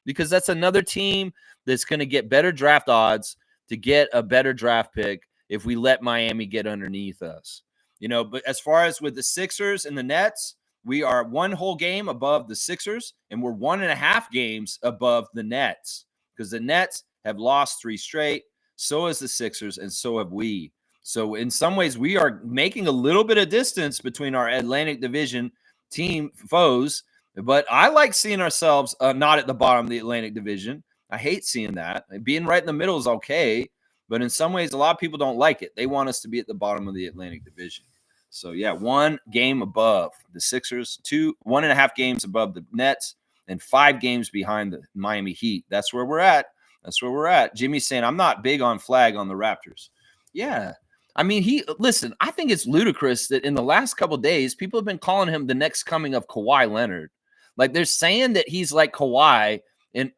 because that's another team that's going to get better draft odds to get a better draft pick if we let Miami get underneath us. But as far as with the Sixers and the Nets, we are 1 whole game above the Sixers, and we're 1.5 games above the Nets because the Nets have lost 3 straight. So has the Sixers, and so have we. So in some ways, we are making a little bit of distance between our Atlantic Division team foes. But I like seeing ourselves not at the bottom of the Atlantic Division. I hate seeing that. Being right in the middle is okay. But in some ways, a lot of people don't like it. They want us to be at the bottom of the Atlantic Division. So, yeah, 1 game above the Sixers, 1.5 games above the Nets, and 5 games behind the Miami Heat. That's where we're at. That's where we're at. Jimmy's saying, I'm not big on Flagg on the Raptors. Yeah. I mean, listen, I think it's ludicrous that in the last couple of days, people have been calling him the next coming of Kawhi Leonard. Like, they're saying that he's like Kawhi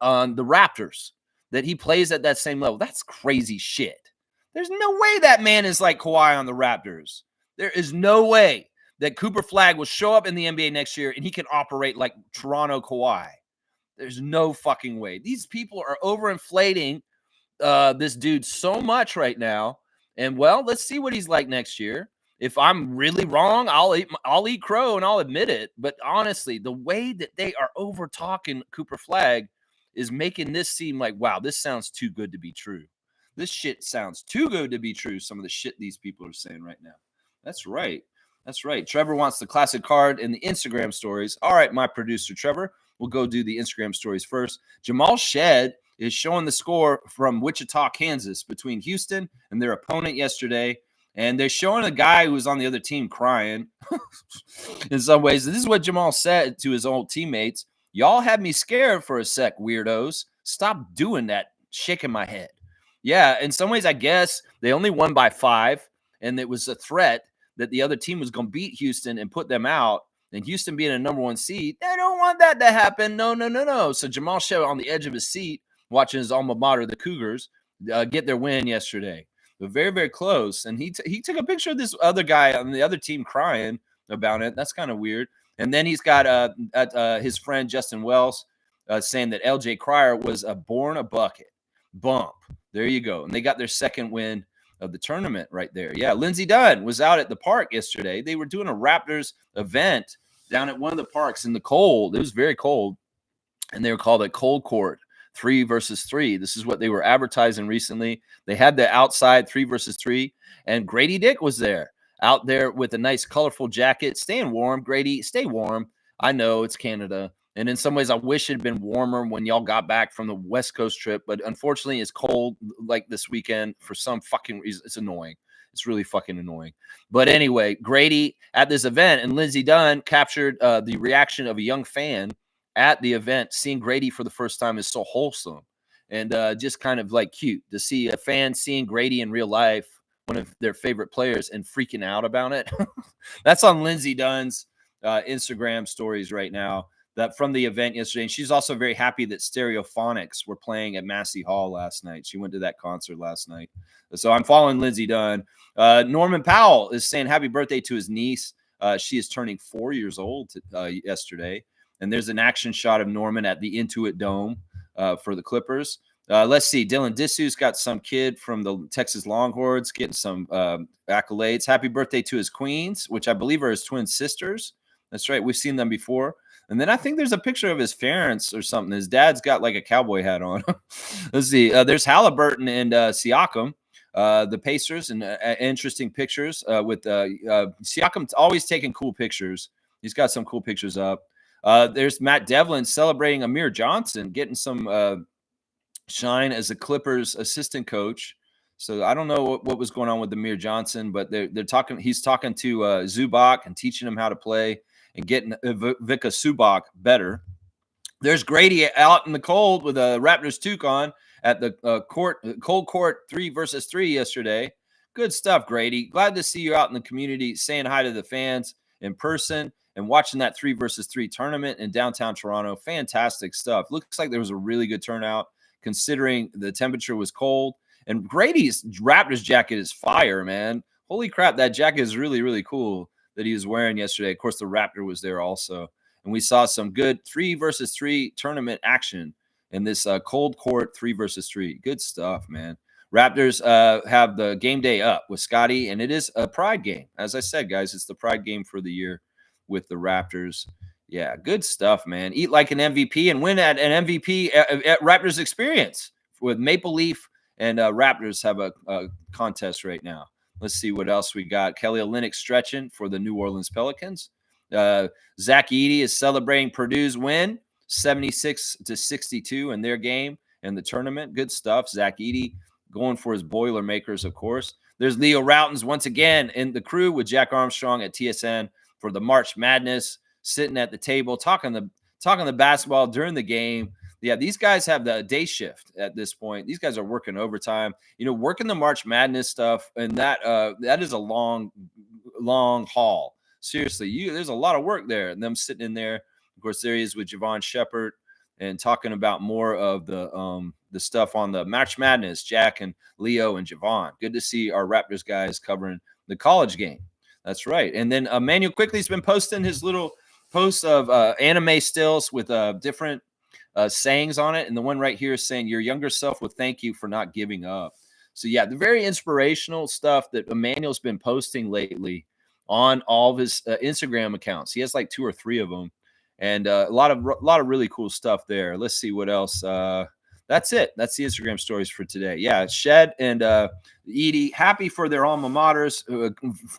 on the Raptors, that he plays at that same level. That's crazy shit. There's no way that man is like Kawhi on the Raptors. There is no way that Cooper Flagg will show up in the NBA next year and he can operate like Toronto Kawhi. There's no fucking way. These people are overinflating this dude so much right now. And, well, let's see what he's like next year. If I'm really wrong, I'll eat crow and I'll admit it. But honestly, the way that they are over-talking Cooper Flagg is making this seem like, wow, this sounds too good to be true. This shit sounds too good to be true, some of the shit these people are saying right now. That's right. That's right. Trevor wants the classic card and the Instagram stories. All right, my producer, Trevor, we'll go do the Instagram stories first. Jamal Shed is showing the score from Wichita, Kansas, between Houston and their opponent yesterday. And they're showing a guy who was on the other team crying in some ways. This is what Jamal said to his old teammates. Y'all had me scared for a sec, weirdos. Stop doing that, shaking my head. Yeah, in some ways, I guess they only won by 5, and it was a threat that the other team was going to beat Houston and put them out. And Houston being a number 1 seed, they don't want that to happen. No. So Jamal Shed on the edge of his seat, watching his alma mater, the Cougars, get their win yesterday. But very, very close. And he took a picture of this other guy on the other team crying about it. That's kind of weird. And then he's got his friend Justin Wells saying that LJ Cryer was born a bucket. Bump. There you go. And they got their second win of the tournament right there. Yeah, Lindsey Dunn was out at the park yesterday. They were doing a Raptors event down at one of the parks in the cold. It was very cold. And they were called a cold court, 3 versus 3. This is what they were advertising recently. They had the outside 3 versus 3. And Grady Dick was there, out there with a nice colorful jacket. Staying warm, Grady. Stay warm. I know it's Canada. And in some ways, I wish it had been warmer when y'all got back from the West Coast trip. But unfortunately, it's cold like this weekend for some fucking reason. It's annoying. It's really fucking annoying. But anyway, Grady at this event, and Lindsey Dunn captured the reaction of a young fan at the event, seeing Grady for the first time is so wholesome and just kind of like cute to see a fan seeing Grady in real life, one of their favorite players, and freaking out about it. That's on Lindsay Dunn's Instagram stories right now. That from the event yesterday. And she's also very happy that Stereophonics were playing at Massey Hall last night. She went to that concert last night. So I'm following Lindsay Dunn. Norman Powell is saying happy birthday to his niece. She is turning 4 years old yesterday. And there's an action shot of Norman at the Intuit Dome for the Clippers. Let's see. Dylan Disu's got some kid from the Texas Longhorns getting some accolades. Happy birthday to his queens, which I believe are his twin sisters. That's right. We've seen them before. And then I think there's a picture of his parents or something. His dad's got like a cowboy hat on. Let's see. There's Halliburton and Siakam, the Pacers, and interesting pictures with Siakam always taking cool pictures. He's got some cool pictures up. There's Matt Devlin celebrating Amir Johnson, getting some shine as a Clippers assistant coach. So I don't know what was going on with Amir Johnson, but they're talking. He's talking to Zubac and teaching him how to play and getting Vika Zubac better. There's Grady out in the cold with a Raptors toque on at the cold court 3-versus-3 yesterday. Good stuff, Grady. Glad to see you out in the community saying hi to the fans in person and watching that 3-versus-3 tournament in downtown Toronto. Fantastic stuff. Looks like there was a really good turnout considering the temperature was cold. And Grady's Raptors jacket is fire, man. Holy crap, that jacket is really, really cool that he was wearing yesterday. Of course, the Raptor was there also. And we saw some good 3-versus-3 tournament action in this cold court 3-versus-3. Good stuff, man. Raptors have the game day up with Scotty, and it is a pride game. As I said, guys, it's the pride game for the year with the Raptors. Yeah, good stuff, man. Eat like an MVP and win at an MVP at Raptors Experience with Maple Leaf and Raptors have a contest right now. Let's see what else we got. Kelly Olynyk stretching for the New Orleans Pelicans. Zach Edey is celebrating Purdue's win, 76-62 in their game in the tournament. Good stuff. Zach Edey going for his Boilermakers, of course. There's Leo Routins once again in the crew with Jack Armstrong at TSN for the March Madness, sitting at the table, talking the basketball during the game. Yeah, these guys have the day shift at this point. These guys are working overtime, working the March Madness stuff, and that is a long haul. Seriously, there's a lot of work there. And them sitting in there, of course, there he is with Javon Shepard and talking about more of the stuff on the March Madness. Jack and Leo and Javon. Good to see our Raptors guys covering the college game. That's right. And then Manuel Quickley's been posting his little posts of anime stills with different sayings on it. And the one right here is saying, your younger self would thank you for not giving up. So, yeah, the very inspirational stuff that Emmanuel's been posting lately on all of his Instagram accounts. He has like 2 or 3 of them. And a lot of really cool stuff there. Let's see what else. That's it. That's the Instagram stories for today. Yeah, Shed and Edey, happy for their alma maters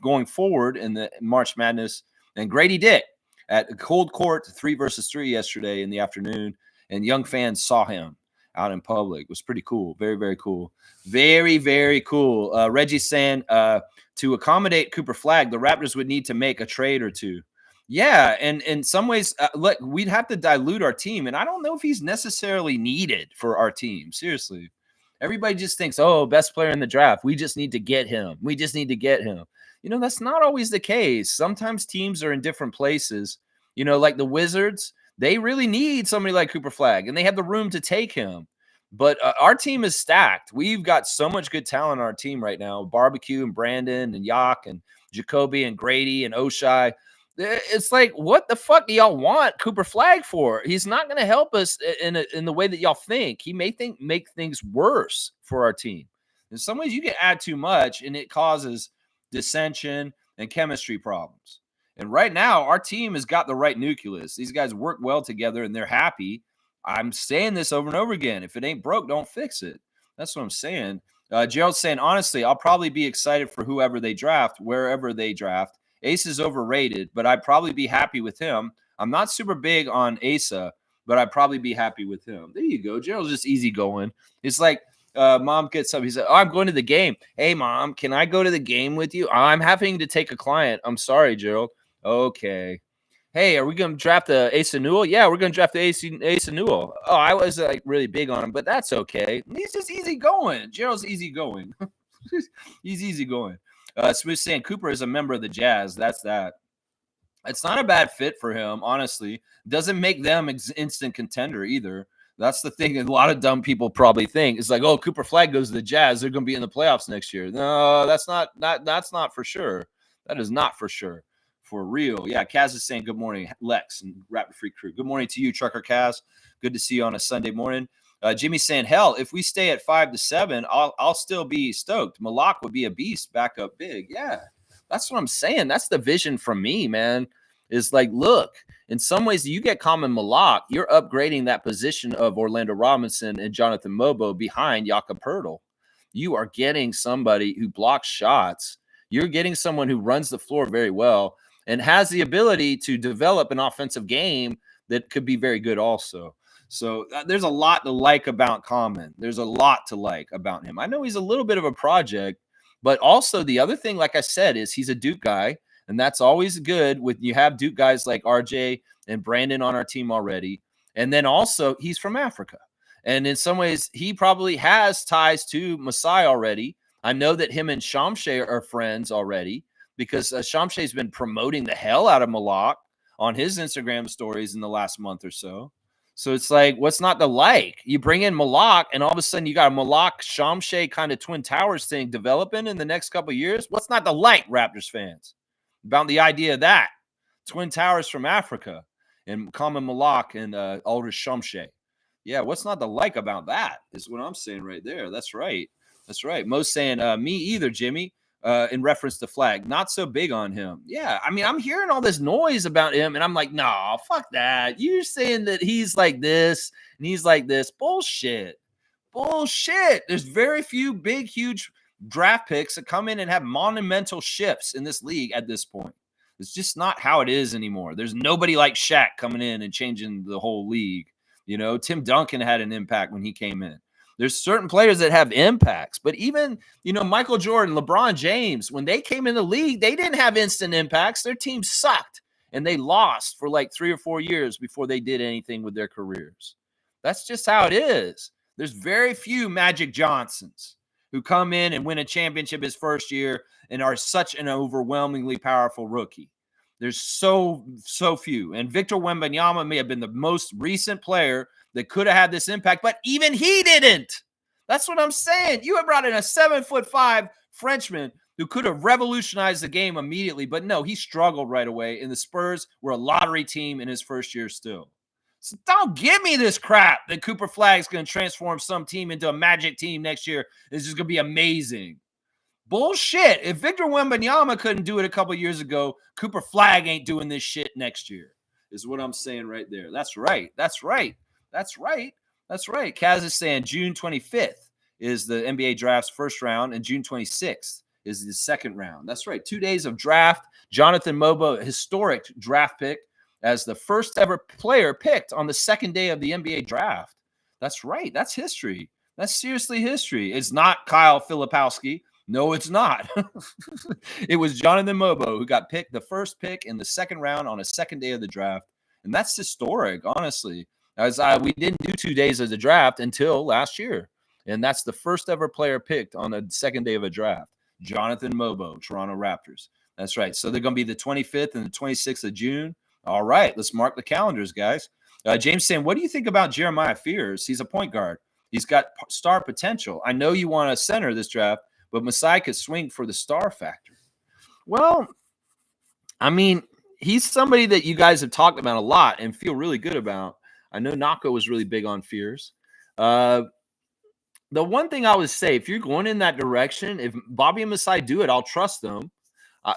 going forward in the March Madness. And Grady Dick at Cold Court 3-versus-3 yesterday in the afternoon. And young fans saw him out in public. It was pretty cool. Very, very cool. Very, very cool. Reggie saying to accommodate Cooper Flagg, the Raptors would need to make a trade or two. Yeah, and in some ways, look, we'd have to dilute our team. And I don't know if he's necessarily needed for our team. Seriously. Everybody just thinks, oh, best player in the draft. We just need to get him. We just need to get him. That's not always the case. Sometimes teams are in different places. Like the Wizards, they really need somebody like Cooper Flagg, and they have the room to take him. But our team is stacked. We've got so much good talent on our team right now. Barbecue and Brandon and Yak and Jacoby and Grady and Oshai. It's like, what the fuck do y'all want Cooper Flagg for? He's not going to help us in the way that y'all think. He may make things worse for our team. In some ways, you can add too much, and it causes dissension and chemistry problems. And right now, our team has got the right nucleus. These guys work well together, and they're happy. I'm saying this over and over again. If it ain't broke, don't fix it. That's what I'm saying. Gerald's saying, honestly, I'll probably be excited for whoever they draft, wherever they draft. Ace is overrated, but I'd probably be happy with him. I'm not super big on Asa, but I'd probably be happy with him. There you go. Gerald's just easy going. It's like mom gets up. He said, oh, I'm going to the game. Hey, Mom, can I go to the game with you? I'm having to take a client. I'm sorry, Gerald. Okay. Hey, are we going to draft the Ace Newell? Yeah, we're going to draft the Ace Newell. Oh, I was like really big on him, but that's okay. He's just easy going. Gerald's easy going. He's easy going. Smooth saying Cooper is a member of the Jazz. That's that. It's not a bad fit for him, honestly. Doesn't make them instant contender either. That's the thing. A lot of dumb people probably think it's like, oh, Cooper Flag goes to the Jazz, they're going to be in the playoffs next year. No, that's not for sure. That is not for sure. For real. Yeah, Kaz is saying good morning, Lex and Rapid Free Crew. Good morning to you, Trucker Kaz. Good to see you on a Sunday morning. Jimmy's saying, hell, if we stay at 5-7, I'll still be stoked. Malak would be a beast back up big. Yeah, that's what I'm saying. That's the vision from me, man. Is like, look, in some ways, you get Common Malak, you're upgrading that position of Orlando Robinson and Jonathan Mobo behind Jakob Poeltl. You are getting somebody who blocks shots. You're getting someone who runs the floor very well and has the ability to develop an offensive game that could be very good also. So there's a lot to like about Common. There's a lot to like about him. I know he's a little bit of a project, but also the other thing, like I said, is he's a Duke guy. And that's always good when you have Duke guys like RJ and Brandon on our team already. And then also he's from Africa. And in some ways, he probably has ties to Masai already. I know that him and Shamshay are friends already because Shamshay's been promoting the hell out of Malak on his Instagram stories in the last month or so. So it's like, what's not to like? You bring in Malak, and all of a sudden you got a Malak Shamshay kind of Twin Towers thing developing in the next couple of years. What's not to like, Raptors fans? About the idea of that. Twin Towers from Africa and Common Malak and Aldous Shamshay. Yeah, what's not to like about that is what I'm saying right there. That's right. That's right. Mo's saying, me either, Jimmy, in reference to Flag. Not so big on him. Yeah, I mean, I'm hearing all this noise about him, and I'm like, nah, fuck that. You're saying that he's like this and he's like this. Bullshit. Bullshit. There's very few big, huge draft picks that come in and have monumental shifts in this league at this point. It's just not how it is anymore. There's nobody like Shaq coming in and changing the whole league. You know, Tim Duncan had an impact when he came in. There's certain players that have impacts, but even, Michael Jordan, LeBron James, when they came in the league, they didn't have instant impacts. Their team sucked and they lost for like 3 or 4 years before they did anything with their careers. That's just how it is. There's very few Magic Johnsons who come in and win a championship his first year and are such an overwhelmingly powerful rookie. There's so few. And Victor Wembanyama may have been the most recent player that could have had this impact, but even he didn't. That's what I'm saying. You have brought in a 7'5" Frenchman who could have revolutionized the game immediately, but no, he struggled right away. And the Spurs were a lottery team in his first year still. So don't give me this crap that Cooper Flag's going to transform some team into a Magic team next year. It's just going to be amazing. Bullshit. If Victor Wembanyama couldn't do it a couple years ago, Cooper Flag ain't doing this shit next year, is what I'm saying right there. That's right. That's right. That's right. That's right. Kaz is saying June 25th is the NBA draft's first round, and June 26th is the second round. That's right. 2 days of draft. Jonathan Mobo, historic draft pick, as the first ever player picked on the second day of the NBA draft. That's right. That's history. That's seriously history. It's not Kyle Filipowski. No, it's not. It was Jonathan Mobo who got picked, the first pick in the second round on a second day of the draft. And that's historic, honestly. We didn't do 2 days of the draft until last year. And that's the first ever player picked on the second day of a draft. Jonathan Mobo, Toronto Raptors. That's right. So they're going to be the 25th and the 26th of June. All right, let's mark the calendars, guys. James saying, what do you think about Jeremiah Fears? He's a point guard. He's got star potential. I know you want a center this draft, but Masai could swing for the star factor. Well, I mean, he's somebody that you guys have talked about a lot and feel really good about. I know Nako was really big on Fears. The one thing I would say, if you're going in that direction, if Bobby and Masai do it, I'll trust them.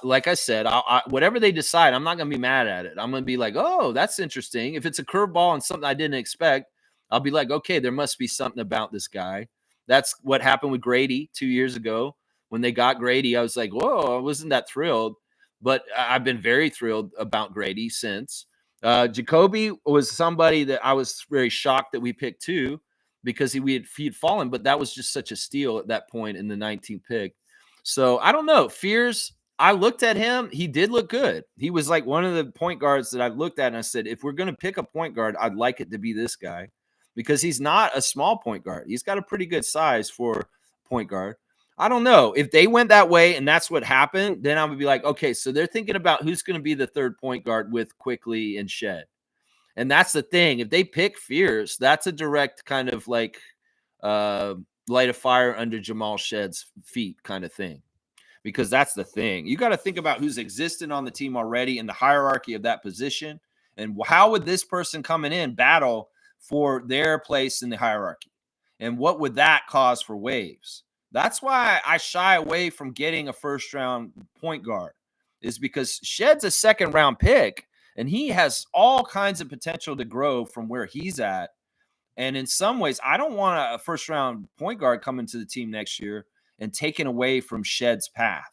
Like I said, whatever they decide, I'm not going to be mad at it. I'm going to be like, oh, that's interesting. If it's a curveball and something I didn't expect, I'll be like, okay, there must be something about this guy. That's what happened with Grady 2 years ago. When they got Grady, I was like, whoa, I wasn't that thrilled. But I've been very thrilled about Grady since. Jacoby was somebody that I was very shocked that we picked too, because he'd fallen, but that was just such a steal at that point in the 19th pick. So I don't know. Fears, I looked at him. He did look good. He was like one of the point guards that I looked at and I said, if we're going to pick a point guard, I'd like it to be this guy because he's not a small point guard. He's got a pretty good size for point guard. I don't know. If they went that way and that's what happened, then I would be like, okay, so they're thinking about who's going to be the third point guard with Quickly and Shed. And that's the thing. If they pick Fierce, that's a direct kind of like light a fire under Jamal Shed's feet kind of thing. Because that's the thing. You got to think about who's existing on the team already in the hierarchy of that position. And how would this person coming in battle for their place in the hierarchy? And what would that cause for waves? That's why I shy away from getting a first round point guard, is because Shed's a second round pick and he has all kinds of potential to grow from where he's at. And in some ways, I don't want a first round point guard coming to the team next year and taken away from Shed's path,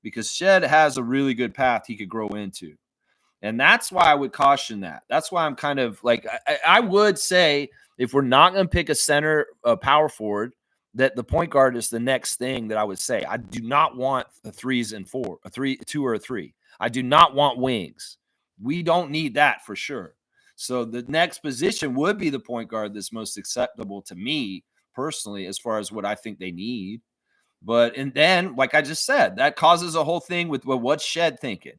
because Shed has a really good path he could grow into. And that's why I would caution that. That's why I'm kind of like, I would say if we're not going to pick a center, a power forward, that the point guard is the next thing that I would say. I do not want a 3s and 4, a 3, 2 or a 3. I do not want wings. We don't need that for sure. So the next position would be the point guard that's most acceptable to me personally, as far as what I think they need. But, and then, like I just said, that causes a whole thing with, well, what's Shed thinking?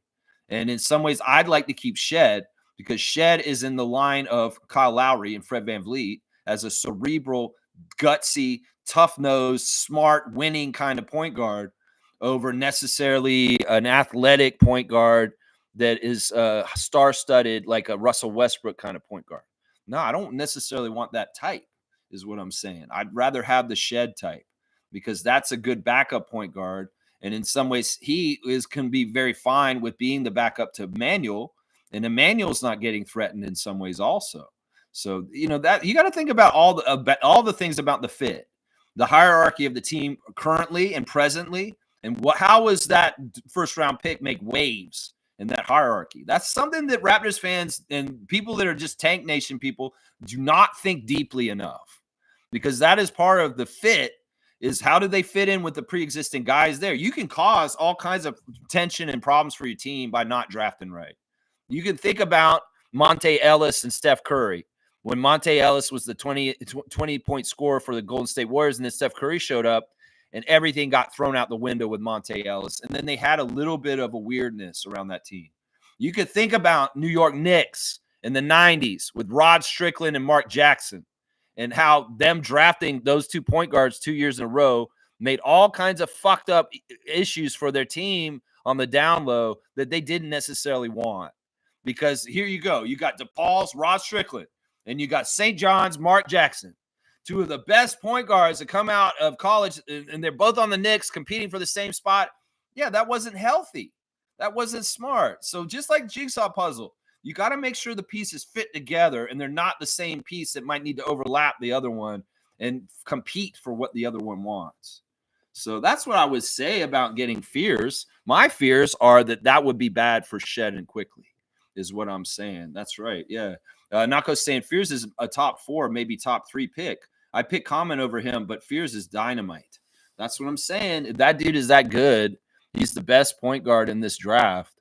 And in some ways, I'd like to keep Shed because Shed is in the line of Kyle Lowry and Fred VanVleet as a cerebral, gutsy, tough-nosed, smart, winning kind of point guard over necessarily an athletic point guard that is star-studded like a Russell Westbrook kind of point guard. No, I don't necessarily want that type, is what I'm saying. I'd rather have the Shed type, because that's a good backup point guard. And in some ways, he can be very fine with being the backup to Emmanuel, and Emmanuel's not getting threatened in some ways also. So, you know, that you got to think about all the things about the fit, the hierarchy of the team currently and presently, and how does that first round pick make waves in that hierarchy? That's something that Raptors fans and people that are just Tank Nation people do not think deeply enough, because that is part of the fit. Is how do they fit in with the pre-existing guys there? You can cause all kinds of tension and problems for your team by not drafting right. You can think about Monte Ellis and Steph Curry. When Monte Ellis was the 20-point scorer for the Golden State Warriors, and then Steph Curry showed up, and everything got thrown out the window with Monte Ellis. And then they had a little bit of a weirdness around that team. You could think about New York Knicks in the 90s with Rod Strickland and Mark Jackson, and how them drafting those 2 point guards 2 years in a row made all kinds of fucked up issues for their team on the down low that they didn't necessarily want. Because here you go. You got DePaul's Rod Strickland, and you got St. John's Mark Jackson, 2 of the best point guards that come out of college, and they're both on the Knicks competing for the same spot. Yeah, that wasn't healthy. That wasn't smart. So just like jigsaw puzzle, you got to make sure the pieces fit together and they're not the same piece that might need to overlap the other one and compete for what the other one wants. So that's what I would say about getting fears. My fears are that would be bad for Shed and Quickly, is what I'm saying. That's right. Yeah. Nako's saying Fears is a top 4, maybe top 3 pick. I pick Common over him, but Fears is dynamite. That's what I'm saying. If that dude is that good, he's the best point guard in this draft.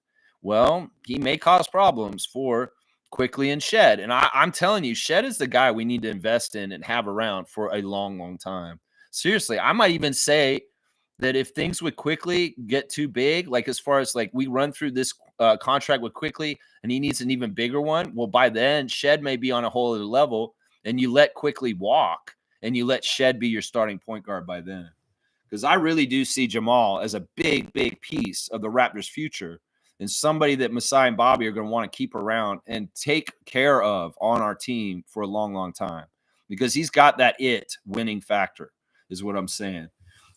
Well, he may cause problems for Quickly and Shed. And I'm telling you, Shed is the guy we need to invest in and have around for a long, long time. Seriously, I might even say that if things with Quickly get too big, like as far as like we run through this contract with Quickly and he needs an even bigger one, well, by then Shed may be on a whole other level, and you let Quickly walk and you let Shed be your starting point guard by then. Because I really do see Jamal as a big, big piece of the Raptors' future, and somebody that Masai and Bobby are going to want to keep around and take care of on our team for a long, long time, because he's got that winning factor, is what I'm saying.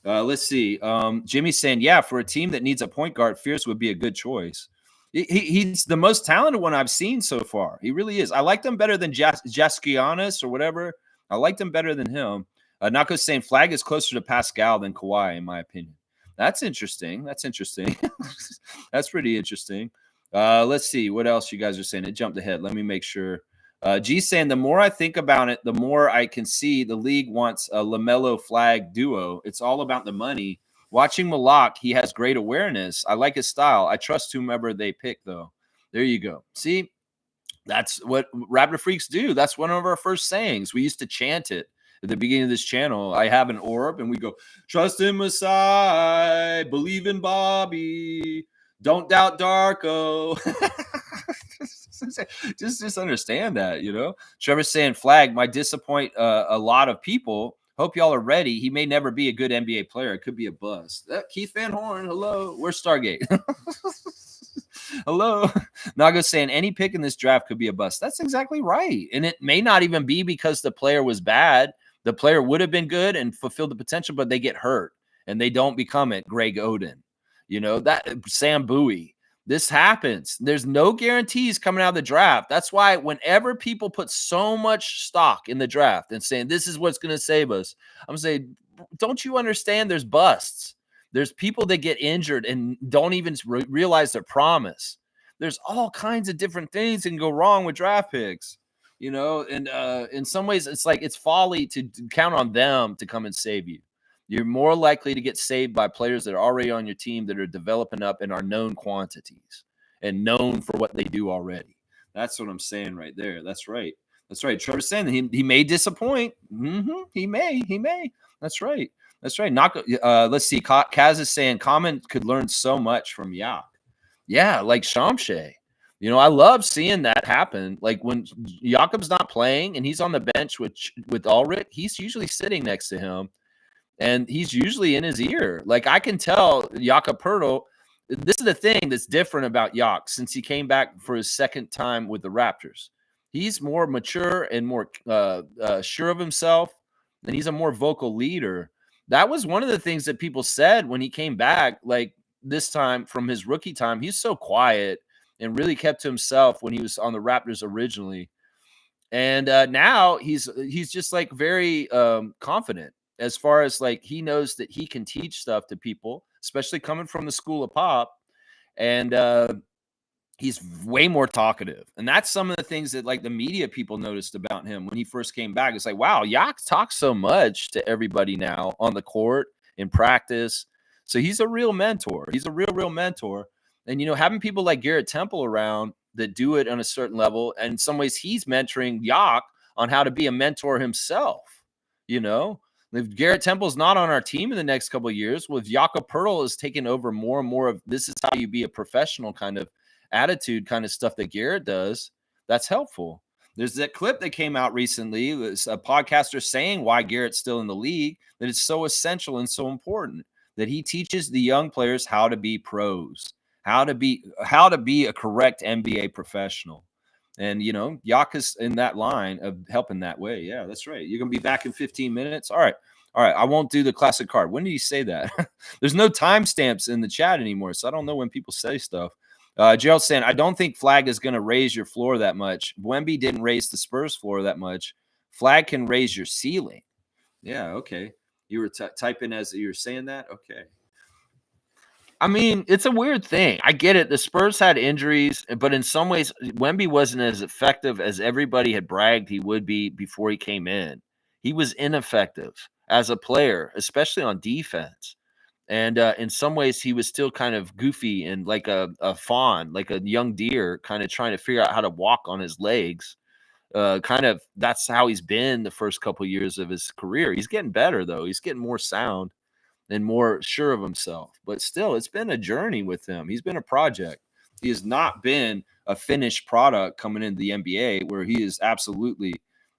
Let's see. Jimmy's saying, yeah, for a team that needs a point guard, Fierce would be a good choice. He's the most talented one I've seen so far. He really is. I liked him better than Jaskianis or whatever. I liked him better than him. Nako's saying Flag is closer to Pascal than Kawhi, in my opinion. That's interesting. That's interesting. That's pretty interesting. Let's see what else you guys are saying. It jumped ahead. Let me make sure. G's saying the more I think about it, the more I can see the league wants a LaMelo Flag duo. It's all about the money, Watching Malak, he has great awareness. I like his style. I trust whomever they pick, though. There you go. See, that's what Raptor Freaks do. That's one of our first sayings. We used to chant it at the beginning of this channel. I have an orb, and we go, trust in Masai, believe in Bobby, don't doubt Darko. just understand that, you know. Trevor's saying, Flag might disappoint a lot of people. Hope y'all are ready. He may never be a good NBA player. It could be a bust. Keith Van Horn, hello. Where's Stargate? Hello. Nago saying any pick in this draft could be a bust. That's exactly right. And it may not even be because the player was bad. The player would have been good and fulfilled the potential, but they get hurt and they don't become it. Greg Oden, you know, that Sam Bowie. This happens. There's no guarantees coming out of the draft. That's why whenever people put so much stock in the draft and saying this is what's going to save us, I'm saying, don't you understand there's busts? There's people that get injured and don't even realize their promise. There's all kinds of different things that can go wrong with draft picks, you know, and in some ways it's like it's folly to count on them to come and save you. You're more likely to get saved by players that are already on your team that are developing up and are known quantities and known for what they do already. That's what I'm saying right there. That's right. That's right. Trevor's saying he may disappoint. He may. That's right. That's right. Let's see. Kaz is saying Common could learn so much from Yak. Yeah, like Shamshay. You know, I love seeing that happen. Like when Jakob's not playing and he's on the bench with Ulrich, he's usually sitting next to him. And he's usually in his ear. Like I can tell Jakob Poeltl, this is the thing that's different about Jak since he came back for his second time with the Raptors. He's more mature and more sure of himself, and he's a more vocal leader. That was one of the things that people said when he came back, like this time from his rookie time. He's so quiet and really kept to himself when he was on the Raptors originally. And now he's just like very confident as far as like he knows that he can teach stuff to people, especially coming from the school of pop. And he's way more talkative. And that's some of the things that like the media people noticed about him when he first came back. It's like, wow, Yak talks so much to everybody now on the court, in practice. So he's a real mentor. He's a real mentor. And, you know, having people like Garrett Temple around that do it on a certain level, and in some ways he's mentoring Yak on how to be a mentor himself, you know? If Garrett Temple's not on our team in the next couple of years, well, if Jakob Poeltl is taking over more and more of this is how you be a professional kind of attitude kind of stuff that Garrett does, that's helpful. There's that clip that came out recently. It's a podcaster saying why Garrett's still in the league, that it's so essential and so important that he teaches the young players how to be pros, how to be a correct NBA professional. And, you know, Yaka's in that line of helping that way. Yeah, that's right. You're going to be back in 15 minutes. All right. I won't do the classic card. When did you say that? There's no timestamps in the chat anymore, so I don't know when people say stuff. Gerald's saying, I don't think Flag is going to raise your floor that much. Wemby didn't raise the Spurs floor that much. Flag can raise your ceiling. Yeah, okay. You were typing as you were saying that? Okay. I mean, it's a weird thing. I get it. The Spurs had injuries, but in some ways, Wemby wasn't as effective as everybody had bragged he would be before he came in. He was ineffective as a player, especially on defense. And in some ways, he was still kind of goofy and like a fawn, like a young deer, kind of trying to figure out how to walk on his legs. That's how he's been the first couple of years of his career. He's getting better, though. He's getting more sound and more sure of himself. But still, it's been a journey with him. He's been a project. He has not been a finished product coming into the NBA where he is absolutely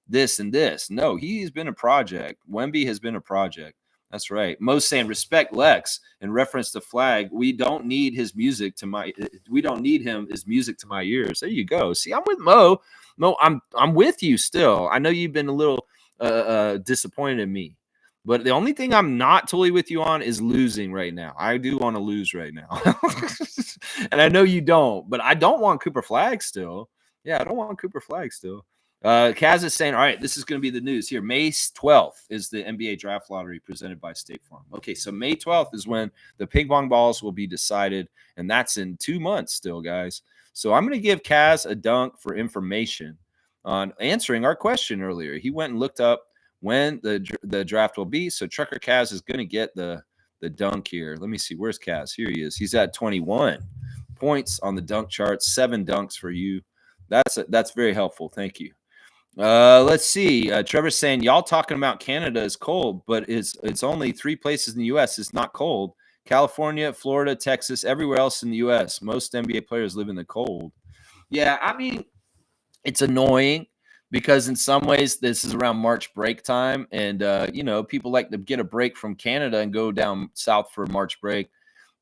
this and this. No, he's been a project. Wemby has been a project. That's right. Mo's saying respect Lex in reference to Flag. We don't need his music to my. We don't need his music to my ears. There you go. See, I'm with Mo. Mo, I'm with you still. I know you've been a little disappointed in me. But the only thing I'm not totally with you on is losing right now. I do want to lose right now. And I know you don't, but I don't want Cooper Flag still. Yeah, I don't want Cooper Flag still. Kaz is saying, all right, this is going to be the news here. May 12th is the NBA draft lottery presented by State Farm. Okay, so May 12th is when the ping pong balls will be decided, and that's in 2 months still, guys. So I'm going to give Kaz a dunk for information on answering our question earlier. He went and looked up when the draft will be. So Trucker Kaz is going to get the the dunk here. Let me see. Where's Cass? Here he is. He's at 21 points on the dunk chart. 7 dunks for you. That's very helpful. Thank you. Let's see. Trevor's saying y'all talking about Canada is cold, but it's only 3 places in the U.S. It's not cold. California, Florida, Texas, everywhere else in the U.S. Most NBA players live in the cold. Yeah, I mean, it's annoying because in some ways this is around March break time, and people like to get a break from Canada and go down south for March break.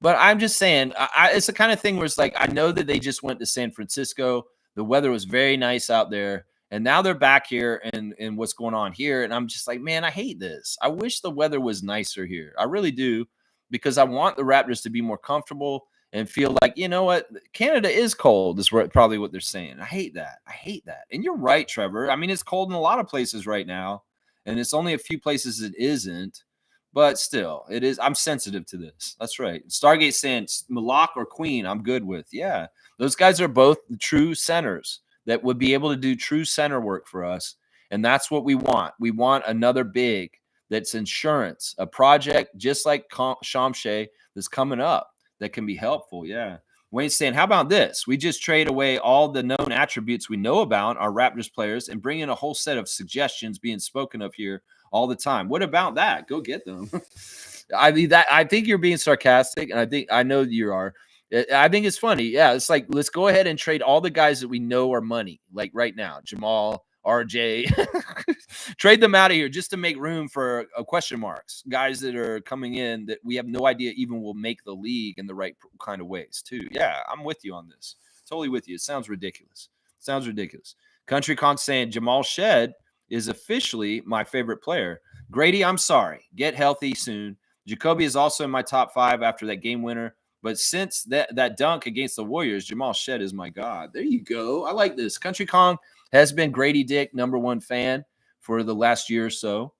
But I'm just saying, it's the kind of thing where it's like, I know that they just went to San Francisco. The weather was very nice out there. And now they're back here and what's going on here. And I'm just like, man, I hate this. I wish the weather was nicer here. I really do, because I want the Raptors to be more comfortable and feel like, you know what, Canada is cold is probably what they're saying. I hate that. I hate that. And you're right, Trevor. I mean, it's cold in a lot of places right now. And it's only a few places it isn't. But still, it is. I'm sensitive to this. That's right. Stargate saying Malak or Queen, I'm good with. Yeah, those guys are both the true centers that would be able to do true center work for us. And that's what we want. We want another big that's insurance, a project just like Shamshay that's coming up that can be helpful. Yeah. Wayne's saying, how about this? We just trade away all the known attributes we know about our Raptors players and bring in a whole set of suggestions being spoken of here all the time. What about that? Go get them. I mean, I think you're being sarcastic, and I know you are. I think it's funny. Yeah, it's like, let's go ahead and trade all the guys that we know are money, like right now, Jamal, RJ, trade them out of here just to make room for question marks, guys that are coming in that we have no idea even will make the league in the right kind of ways too. Yeah, I'm with you on this. Totally with you. It sounds ridiculous. Country Con saying Jamal Shed is officially my favorite player. Grady, I'm sorry. Get healthy soon. Jacoby is also in my top 5 after that game winner. But since that dunk against the Warriors, Jamal Shed is my god. There you go. I like this. Country Kong has been Grady Dick #1 fan for the last year or so.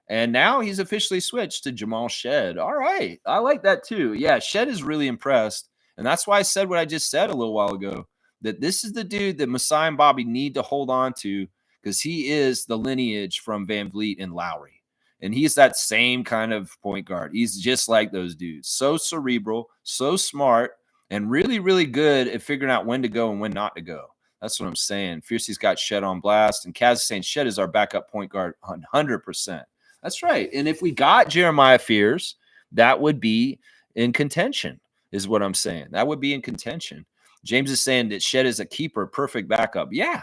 And now he's officially switched to Jamal Shed. All right. I like that too. Yeah, Shed is really impressed. And that's why I said what I just said a little while ago, that this is the dude that Masai and Bobby need to hold on to, because he is the lineage from Van Vliet and Lowry. And he's that same kind of point guard. He's just like those dudes. So cerebral, so smart, and really, really good at figuring out when to go and when not to go. That's what I'm saying. Fiercey's got Shed on blast. And Kaz is saying Shed is our backup point guard 100%. That's right. And if we got Jeremiah Fears, that would be in contention, is what I'm saying. That would be in contention. James is saying that Shed is a keeper, perfect backup. Yeah,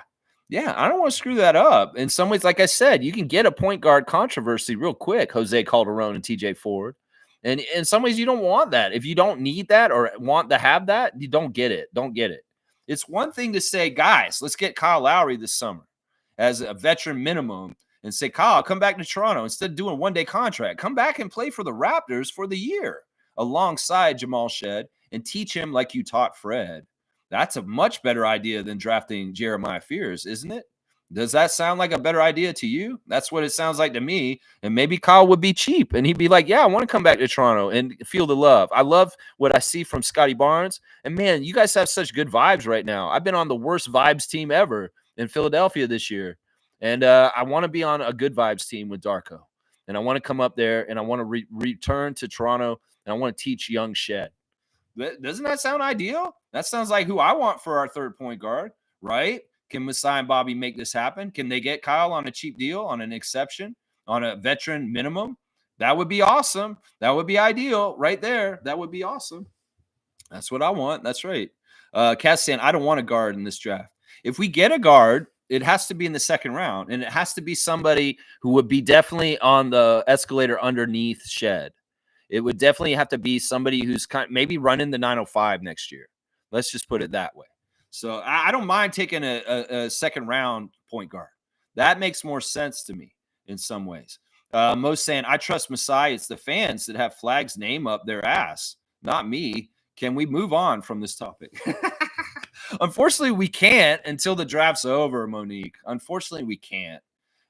I don't want to screw that up. In some ways, like I said, you can get a point guard controversy real quick, Jose Calderon and TJ Ford. And in some ways, you don't want that. If you don't need that or want to have that, you don't get it. Don't get it. It's one thing to say, guys, let's get Kyle Lowry this summer as a veteran minimum and say, Kyle, come back to Toronto. Instead of doing a one-day contract, come back and play for the Raptors for the year alongside Jamal Shed and teach him like you taught Fred. That's a much better idea than drafting Jeremiah Fears, isn't it? Does that sound like a better idea to you? That's what it sounds like to me. And maybe Kyle would be cheap and he'd be like, yeah, I want to come back to Toronto and feel the love. I love what I see from Scotty Barnes. And man, you guys have such good vibes right now. I've been on the worst vibes team ever in Philadelphia this year. And I want to be on a good vibes team with Darko. And I want to come up there and I want to return to Toronto and I want to teach young Shed. Doesn't that sound ideal? That sounds like who I want for our third point guard, right? Can Masai and Bobby make this happen? Can they get Kyle on a cheap deal, on an exception, on a veteran minimum? That would be awesome. That would be ideal right there. That would be awesome. That's what I want. That's right. Cass saying, I don't want a guard in this draft. If we get a guard, it has to be in the second round, and it has to be somebody who would be definitely on the escalator underneath Shed. It would definitely have to be somebody who's maybe running the 905 next year. Let's just put it that way. So I don't mind taking a second round point guard. That makes more sense to me in some ways. Most saying, I trust Masai. It's the fans that have Flag's name up their ass, not me. Can we move on from this topic? Unfortunately, we can't until the draft's over, Monique. Unfortunately, we can't.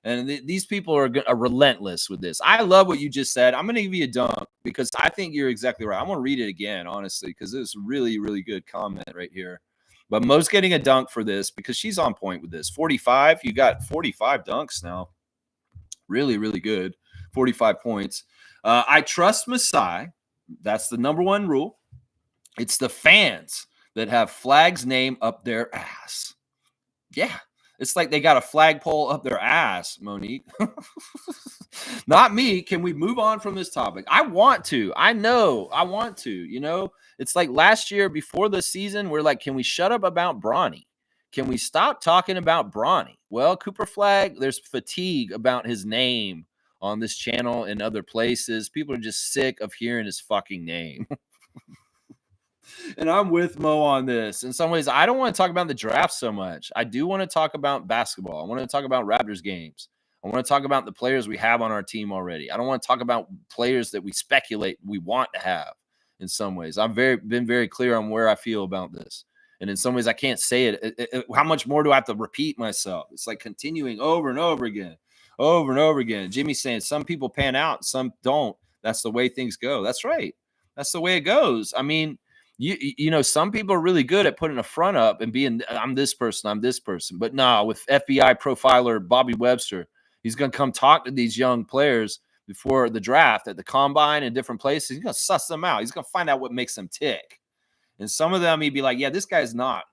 And these people are relentless with this. I love what you just said. I'm going to give you a dunk because I think you're exactly right. I'm going to read it again, honestly, because it's a really, really good comment right here. But Mo's getting a dunk for this because she's on point with this. 45. You got 45 dunks now. Really, really good. 45 points. I trust Masai. That's the number one rule. It's the fans that have Flag's name up their ass. Yeah. It's like they got a flagpole up their ass, Monique. Not me. Can we move on from this topic? I want to. I know. I want to. You know, it's like last year before the season, we're like, can we shut up about Bronny? Can we stop talking about Bronny? Well, Cooper Flag, there's fatigue about his name on this channel and other places. People are just sick of hearing his fucking name. And I'm with Mo on this. In some ways, I don't want to talk about the draft so much. I do want to talk about basketball. I want to talk about Raptors games. I want to talk about the players we have on our team already. I don't want to talk about players that we speculate we want to have in some ways. I've been very clear on where I feel about this. And in some ways, I can't say it. How much more do I have to repeat myself? It's like continuing over and over again, over and over again. Jimmy's saying some people pan out, some don't. That's the way things go. That's right. That's the way it goes. I mean, you know, some people are really good at putting a front up and being, I'm this person. But nah, with FBI profiler Bobby Webster, he's going to come talk to these young players before the draft at the combine and different places. He's going to suss them out. He's going to find out what makes them tick. And some of them, he'd be like, yeah, this guy's not.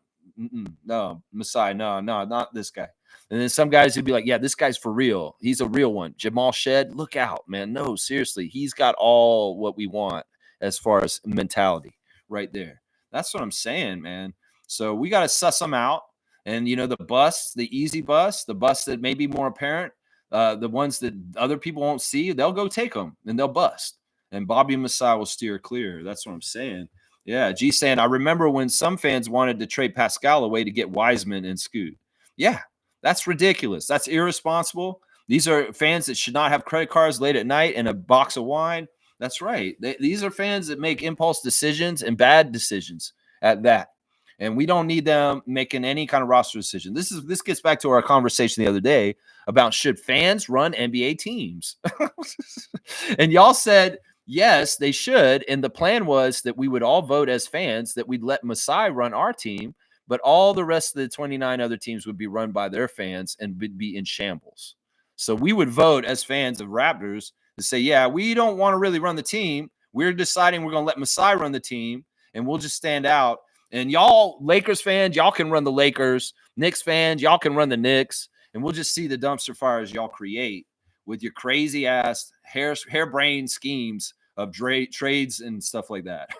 No, Masai, no, not this guy. And then some guys would be like, yeah, this guy's for real. He's a real one. Jamal Shed, look out, man. No, seriously. He's got all what we want as far as mentality. Right there. That's what I'm saying, man. So we got to suss them out. And, you know, the bus, the easy bus, the bus that may be more apparent, the ones that other people won't see, they'll go take them and they'll bust. And Bobby Masai will steer clear. That's what I'm saying. Yeah. G saying, I remember when some fans wanted to trade Pascal away to get Wiseman and Scoot. Yeah, that's ridiculous. That's irresponsible. These are fans that should not have credit cards late at night and a box of wine. That's right. These are fans that make impulse decisions and bad decisions at that. And we don't need them making any kind of roster decision. This gets back to our conversation the other day about should fans run NBA teams? And y'all said, yes, they should. And the plan was that we would all vote as fans, that we'd let Masai run our team, but all the rest of the 29 other teams would be run by their fans and would be in shambles. So we would vote as fans of Raptors to say, yeah, we don't want to really run the team. We're deciding we're going to let Masai run the team, and we'll just stand out. And y'all Lakers fans, y'all can run the Lakers. Knicks fans, y'all can run the Knicks. And we'll just see the dumpster fires y'all create with your crazy-ass harebrained schemes of trades and stuff like that.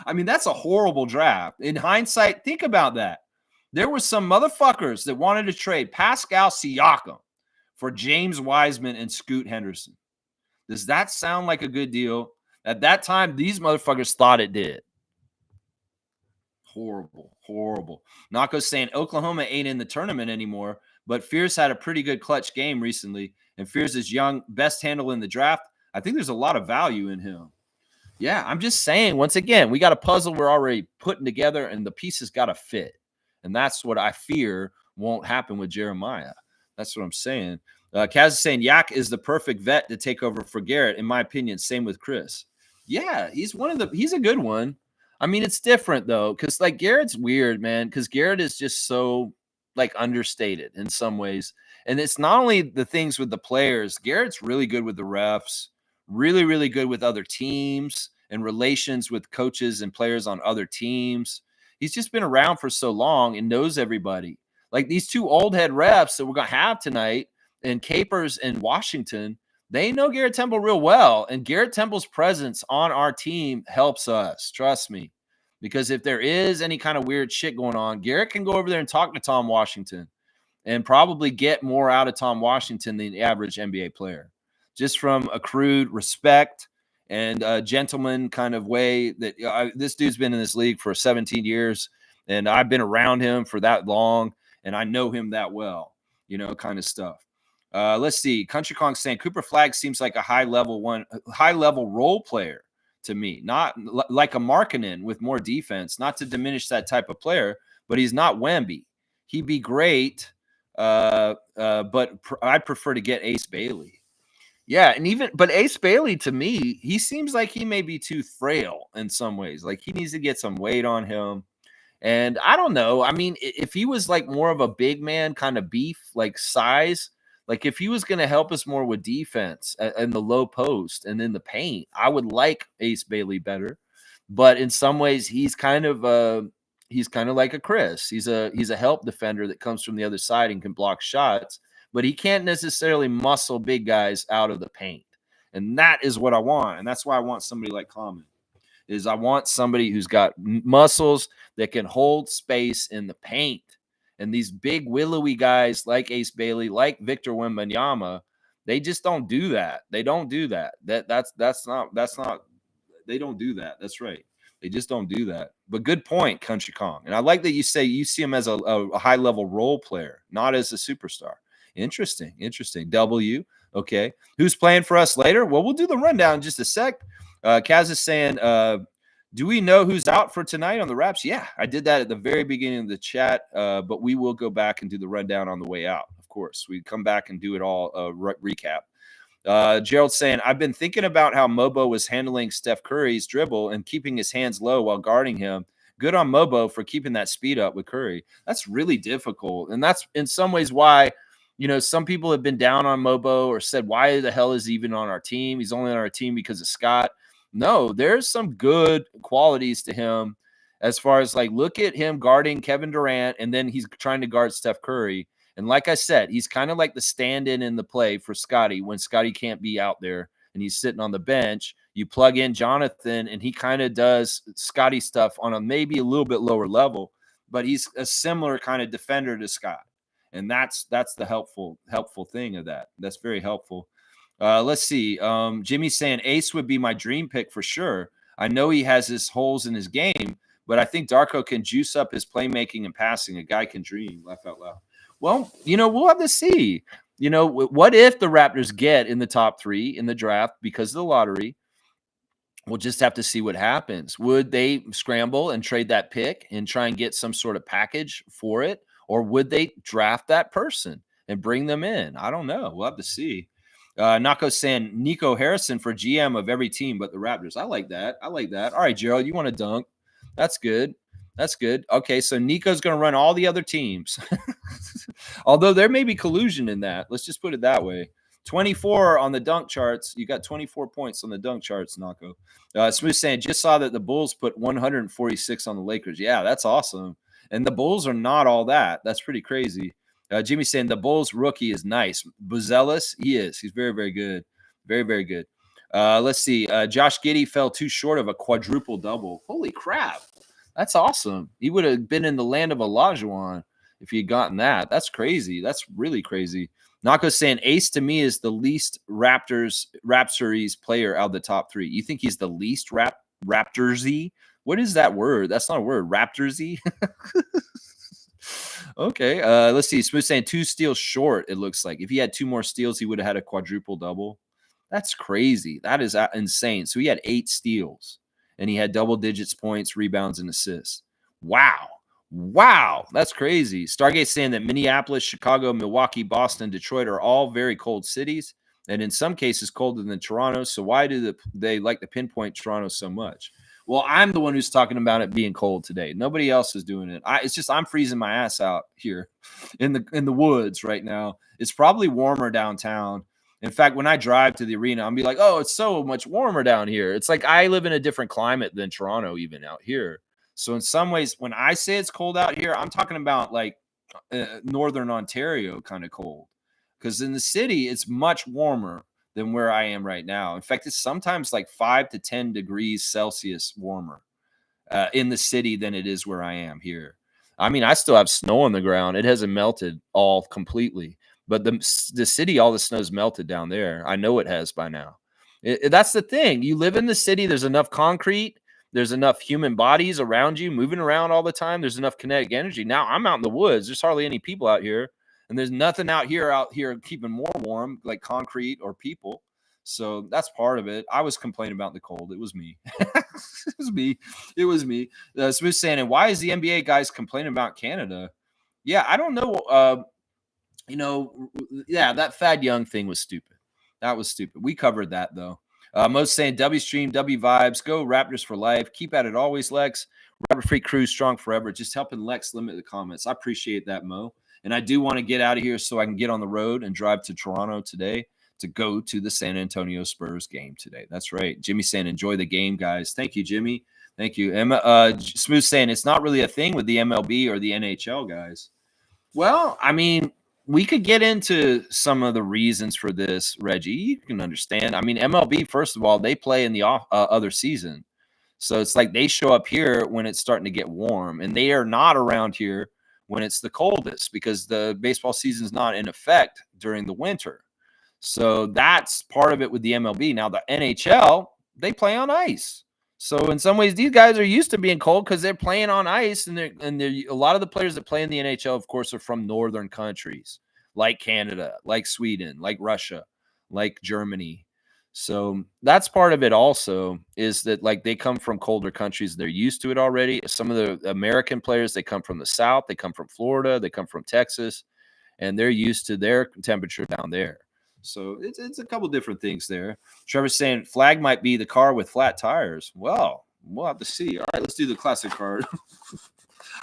I mean, that's a horrible draft. In hindsight, think about that. There were some motherfuckers that wanted to trade Pascal Siakam for James Wiseman and Scoot Henderson. Does that sound like a good deal? At that time, these motherfuckers thought it did. Horrible, horrible. Nako's saying Oklahoma ain't in the tournament anymore, but Fierce had a pretty good clutch game recently, and Fierce is young, best handle in the draft. I think there's a lot of value in him. Yeah, I'm just saying, once again, we got a puzzle we're already putting together, and the pieces got to fit. And that's what I fear won't happen with Jeremiah. That's what I'm saying. Kaz is saying Yak is the perfect vet to take over for Garrett, in my opinion. Same with Chris. Yeah, he's a good one. I mean, it's different though, because like Garrett's weird, man, because Garrett is just so like understated in some ways. And it's not only the things with the players, Garrett's really good with the refs, really, really good with other teams and relations with coaches and players on other teams. He's just been around for so long and knows everybody. Like these two old head refs that we're going to have tonight, and Capers and Washington, they know Garrett Temple real well. And Garrett Temple's presence on our team helps us. Trust me. Because if there is any kind of weird shit going on, Garrett can go over there and talk to Tom Washington and probably get more out of Tom Washington than the average NBA player. Just from accrued respect and a gentleman kind of way that this dude's been in this league for 17 years. And I've been around him for that long. And I know him that well, you know, kind of stuff. Let's see. Country Kong saying Cooper Flag seems like a high level role player to me, not like a Markkanen with more defense, not to diminish that type of player, but he's not Wemby. He'd be great, but I'd prefer to get Ace Bailey. Yeah, but Ace Bailey, to me, he seems like he may be too frail in some ways. Like he needs to get some weight on him. And I don't know. I mean, if he was like more of a big man kind of beef, like size, Like if he was going to help us more with defense and the low post and in the paint, I would like Ace Bailey better. But in some ways, he's kind of like a Chris. He's a help defender that comes from the other side and can block shots, but he can't necessarily muscle big guys out of the paint. And that is what I want. And that's why I want somebody like Common. Is I want somebody who's got muscles that can hold space in the paint. And these big willowy guys like Ace Bailey, like Victor Wembanyama, they just don't do that. They don't do that. That's not they don't do that. That's right. They just don't do that. But good point, Country Kong. And I like that you say you see him as a high level role player, not as a superstar. Interesting. W. Okay. Who's playing for us later? Well, we'll do the rundown in just a sec. Kaz is saying, do we know who's out for tonight on the Raps? Yeah, I did that at the very beginning of the chat, but we will go back and do the rundown on the way out. Of course, we come back and do it all recap. Gerald saying, I've been thinking about how Mobo was handling Steph Curry's dribble and keeping his hands low while guarding him. Good on Mobo for keeping that speed up with Curry. That's really difficult. And that's in some ways why, some people have been down on Mobo or said, why the hell is he even on our team? He's only on our team because of Scott. No, there's some good qualities to him as far as like, look at him guarding Kevin Durant and then he's trying to guard Steph Curry. And like I said, he's kind of like the stand-in in the play for Scotty when Scotty can't be out there and he's sitting on the bench. You plug in Jonathan and he kind of does Scotty stuff on a maybe a little bit lower level, but he's a similar kind of defender to Scott. And that's the helpful thing of that. That's very helpful. Let's see. Jimmy's saying Ace would be my dream pick for sure. I know he has his holes in his game, but I think Darko can juice up his playmaking and passing. A guy can dream. Laugh out loud. Well, we'll have to see. What if the Raptors get in the top 3 in the draft because of the lottery? We'll just have to see what happens. Would they scramble and trade that pick and try and get some sort of package for it? Or would they draft that person and bring them in? I don't know. We'll have to see. Nako saying Nico Harrison for GM of every team but the Raptors. I like that. All right, Gerald, you want to dunk? That's good. Okay, so Nico's going to run all the other teams. Although there may be collusion in that. Let's just put it that way. 24 on the dunk charts. You got 24 points on the dunk charts, Nako. Smooth saying, just saw that the Bulls put 146 on the Lakers. Yeah, that's awesome. And the Bulls are not all that. That's pretty crazy. Jimmy saying the Bulls rookie is nice. Buzelis, he is. He's very, very good. Very, very good. Let's see. Josh Giddey fell too short of a quadruple double. Holy crap. That's awesome. He would have been in the land of Olajuwon if he had gotten that. That's crazy. That's really crazy. Nako's saying Ace to me is the least Raptors player out of the top 3. You think he's the least Raptors-y? What is that word? That's not a word. Raptors-y? Okay. Let's see. Smooth saying 2 steals short, it looks like. If he had 2 more steals, he would have had a quadruple double. That's crazy. That is insane. So he had 8 steals, and he had double digits points, rebounds, and assists. Wow. That's crazy. Stargate saying that Minneapolis, Chicago, Milwaukee, Boston, Detroit are all very cold cities, and in some cases colder than Toronto. So why do they like to pinpoint Toronto so much? Well, I'm the one who's talking about it being cold today. Nobody else is doing it. It's just I'm freezing my ass out here in the woods right now. It's probably warmer downtown. In fact, when I drive to the arena, I'll be like, oh, it's so much warmer down here. It's like I live in a different climate than Toronto even out here. So in some ways, when I say it's cold out here, I'm talking about like northern Ontario kind of cold. Because in the city, it's much warmer than where I am right now. In fact, it's sometimes like 5 to 10 degrees Celsius warmer in the city than it is where I am here. I mean, I still have snow on the ground. It hasn't melted all completely. But the city, all the snow's melted down there. I know it has by now. That's the thing. You live in the city. There's enough concrete. There's enough human bodies around you moving around all the time. There's enough kinetic energy. Now I'm out in the woods. There's hardly any people out here. And there's nothing out here keeping more warm, like concrete or people. So that's part of it. I was complaining about the cold. It was me. It was me. Smooth saying, and why is the NBA guys complaining about Canada? Yeah, I don't know. That Thad Young thing was stupid. That was stupid. We covered that, though. Most saying W stream, W vibes, go Raptors for life. Keep at it always, Lex. Raptor Freak Crew strong forever. Just helping Lex limit the comments. I appreciate that, Mo. And I do want to get out of here so I can get on the road and drive to Toronto today to go to the San Antonio Spurs game today. That's right. Jimmy saying, enjoy the game, guys. Thank you, Jimmy. Thank you. Smooth saying, it's not really a thing with the MLB or the NHL, guys. Well, I mean, we could get into some of the reasons for this, Reggie. You can understand. I mean, MLB, first of all, they play in the other season. So it's like they show up here when it's starting to get warm, and they are not around here when it's the coldest because the baseball season is not in effect during the winter. So that's part of it with the MLB. Now, the NHL, they play on ice. So in some ways, these guys are used to being cold because they're playing on ice, and they're a lot of the players that play in the NHL, of course, are from northern countries like Canada, like Sweden, like Russia, like Germany. So that's part of it. Also, is that like they come from colder countries, they're used to it already. Some of the American players, they come from the South, they come from Florida, they come from Texas, and they're used to their temperature down there. So it's a couple different things there. Trevor's saying flag might be the car with flat tires. Well, we'll have to see. All right, let's do the classic card.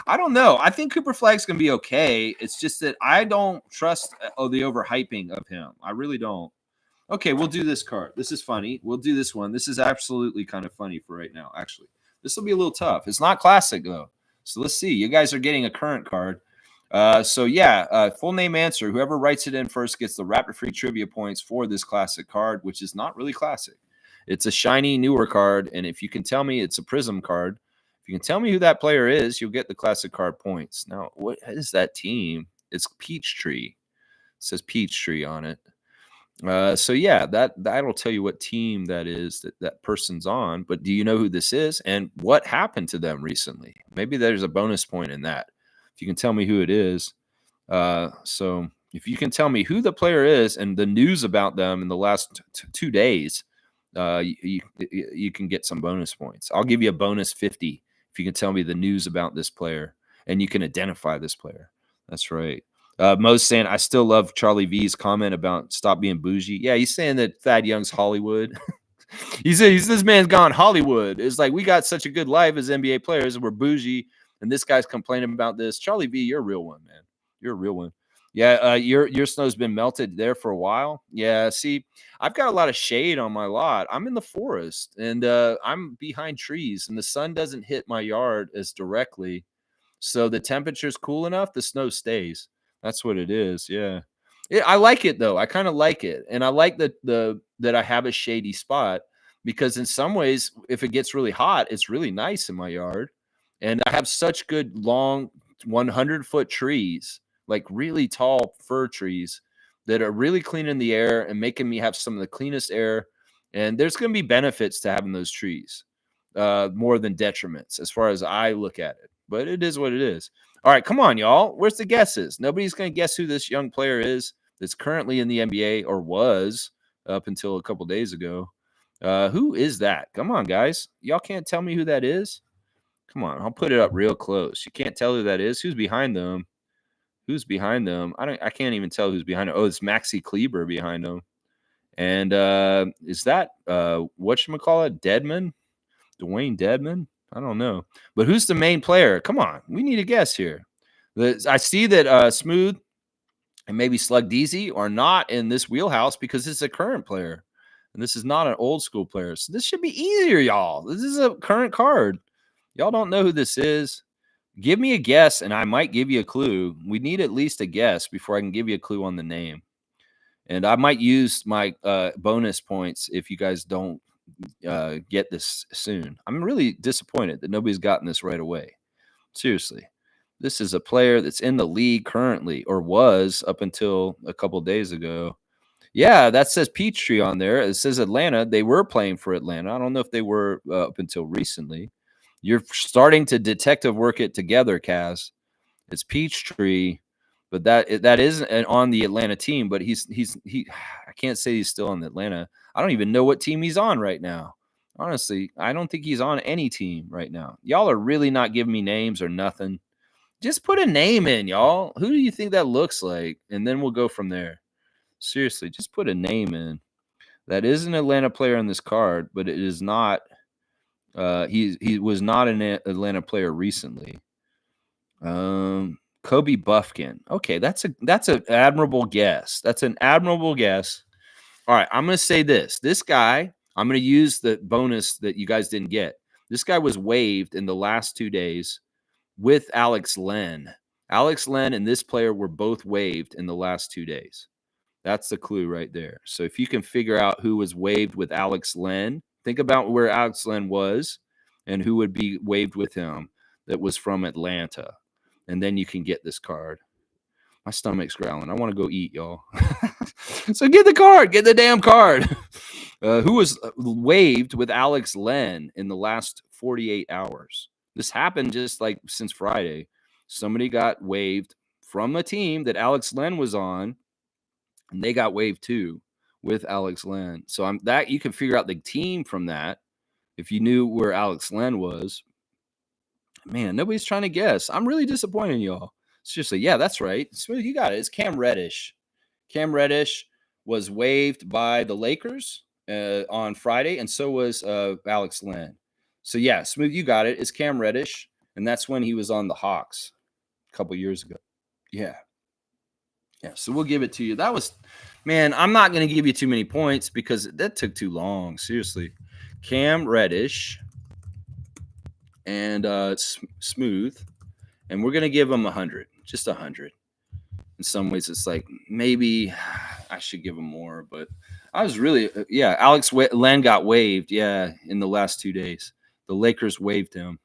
I don't know. I think Cooper Flag's going to be okay. It's just that I don't trust the overhyping of him. I really don't. Okay, we'll do this card. This is funny. We'll do this one. This is absolutely kind of funny for right now, actually. This will be a little tough. It's not classic, though. So let's see. You guys are getting a current card. Full name answer. Whoever writes it in first gets the Raptor Free trivia points for this classic card, which is not really classic. It's a shiny, newer card, and if you can tell me it's a Prism card, if you can tell me who that player is, you'll get the classic card points. Now, what is that team? It's Peachtree. It says Peachtree on it. That'll tell you what team that is that person's on. But do you know who this is and what happened to them recently? Maybe there's a bonus point in that. If you can tell me who it is. So if you can tell me who the player is and the news about them in the last 2 days, you can get some bonus points. I'll give you a bonus 50 if you can tell me the news about this player and you can identify this player. That's right. Mo's saying, I still love Charlie V's comment about stop being bougie. Yeah, he's saying that Thad Young's Hollywood. he's this man's gone Hollywood. It's like we got such a good life as NBA players and we're bougie, and this guy's complaining about this. Charlie V, you're a real one, man. You're a real one. Yeah, your snow's been melted there for a while. Yeah, see, I've got a lot of shade on my lot. I'm in the forest, and I'm behind trees, and the sun doesn't hit my yard as directly. So the temperature's cool enough, the snow stays. That's what it is. Yeah. I like it though. I kind of like it. And I like that I have a shady spot because in some ways, if it gets really hot, it's really nice in my yard. And I have such good long 100-foot trees, like really tall fir trees that are really cleaning the air and making me have some of the cleanest air. And there's going to be benefits to having those trees more than detriments as far as I look at it. But it is what it is. All right, come on, y'all. Where's the guesses? Nobody's going to guess who this young player is that's currently in the NBA or was up until a couple days ago. Who is that? Come on, guys. Y'all can't tell me who that is? Come on, I'll put it up real close. You can't tell who that is? Who's behind them? Who's behind them? I can't even tell who's behind them. Oh, it's Maxi Kleber behind them. And is that whatchamacallit? Deadman? Dwayne Dedman? I don't know. But who's the main player? Come on. We need a guess here. I see that Smooth and maybe Slug Deezy are not in this wheelhouse because it's a current player. And this is not an old school player. So this should be easier, y'all. This is a current card. Y'all don't know who this is. Give me a guess, and I might give you a clue. We need at least a guess before I can give you a clue on the name. And I might use my bonus points if you guys don't get this soon. I'm really disappointed that nobody's gotten this right away. Seriously. This is a player that's in the league currently, or was up until a couple days ago. Yeah, that says Peachtree on there. It says Atlanta. They were playing for Atlanta. I don't know if they were up until recently. You're starting to detective work it together, Kaz. It's Peachtree, but that isn't on the Atlanta team. But he. I can't say he's still on Atlanta. I don't even know what team he's on right now. Honestly, I don't think he's on any team right now. Y'all are really not giving me names or nothing. Just put a name in, y'all. Who do you think that looks like? And then we'll go from there. Seriously, just put a name in. That is an Atlanta player on this card, but it is not. He was not an Atlanta player recently. Kobe Buffkin. Okay, that's an admirable guess. That's an admirable guess. All right, I'm going to say this. This guy, I'm going to use the bonus that you guys didn't get. This guy was waived in the last 2 days with Alex Len. Alex Len and this player were both waived in the last 2 days. That's the clue right there. So if you can figure out who was waived with Alex Len, think about where Alex Len was and who would be waived with him that was from Atlanta. And then you can get this card. My stomach's growling. I want to go eat, y'all. So get the card. Get the damn card. Who was waived with Alex Len in the last 48 hours? This happened just like since Friday. Somebody got waived from a team that Alex Len was on, and they got waived too with Alex Len. So that you can figure out the team from that if you knew where Alex Len was. Man, nobody's trying to guess. I'm really disappointed in y'all. Seriously, yeah, that's right. Smooth, you got it. It's Cam Reddish. Cam Reddish was waived by the Lakers on Friday, and so was Alex Len. So, yeah, Smooth, you got it. It's Cam Reddish, and that's when he was on the Hawks a couple years ago. Yeah. Yeah, so we'll give it to you. That was, man, I'm not going to give you too many points because that took too long. Seriously. Cam Reddish and Smooth, and we're going to give him 100, just 100. In some ways, it's like maybe I should give him more, but I was really, Alex Len got waived, in the last 2 days. The Lakers waived him,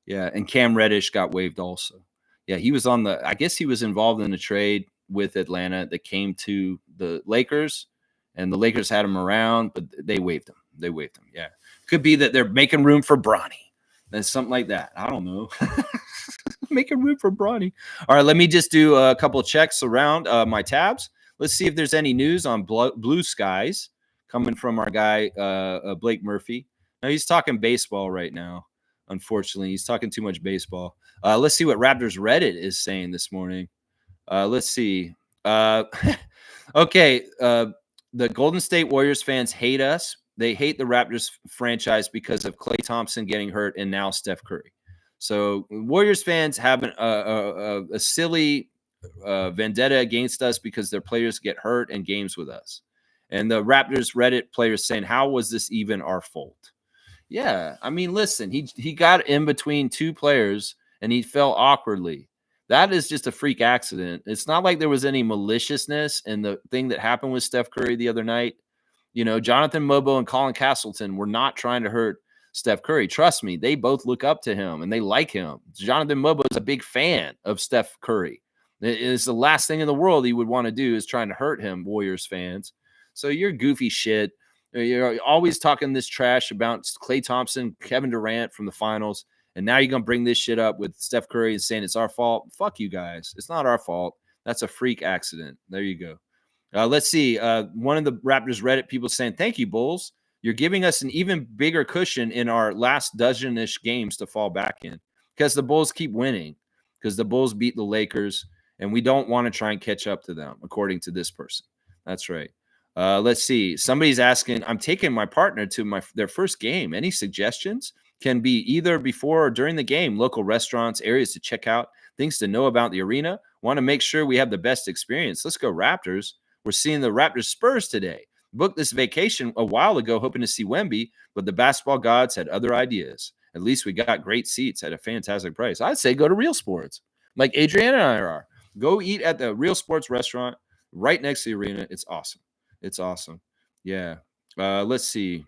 and Cam Reddish got waived also. Yeah, he was I guess he was involved in a trade with Atlanta that came to the Lakers, and the Lakers had him around, but they waived him. Yeah. Could be that they're making room for Bronny. That's something like that. I don't know. Making room for Bronny. All right, let me just do a couple of checks around my tabs. Let's see if there's any news on Blue Skies coming from our guy, Blake Murphy. Now, he's talking baseball right now. Unfortunately, he's talking too much baseball. Let's see what Raptors Reddit is saying this morning. Let's see. Okay. The Golden State Warriors fans hate us. They hate the Raptors franchise because of Klay Thompson getting hurt and now Steph Curry. So Warriors fans have a silly vendetta against us because their players get hurt in games with us. And the Raptors Reddit players saying, how was this even our fault? Yeah, I mean, listen, he got in between two players and he fell awkwardly. That is just a freak accident. It's not like there was any maliciousness in the thing that happened with Steph Curry the other night. You know, Jonathan Mobo and Colin Castleton were not trying to hurt Steph Curry. Trust me, they both look up to him and they like him. Jonathan Mobo is a big fan of Steph Curry. It's the last thing in the world he would want to do is trying to hurt him, Warriors fans. So you're goofy shit. You're always talking this trash about Klay Thompson, Kevin Durant from the finals. And now you're going to bring this shit up with Steph Curry and saying it's our fault. Fuck you guys. It's not our fault. That's a freak accident. There you go. Let's see. One of the Raptors Reddit people saying, thank you, Bulls. You're giving us an even bigger cushion in our last dozen-ish games to fall back in because the Bulls keep winning because the Bulls beat the Lakers, and we don't want to try and catch up to them, according to this person. That's right. Let's see. Somebody's asking, I'm taking my partner to their first game. Any suggestions? Can be either before or during the game, local restaurants, areas to check out, things to know about the arena. Want to make sure we have the best experience. Let's go Raptors. We're seeing the Raptors Spurs today. Booked this vacation a while ago, hoping to see Wemby, but the basketball gods had other ideas. At least we got great seats at a fantastic price. I'd say go to Real Sports, like Adriana and I are. Go eat at the Real Sports restaurant right next to the arena. It's awesome. It's awesome. Yeah. Let's see.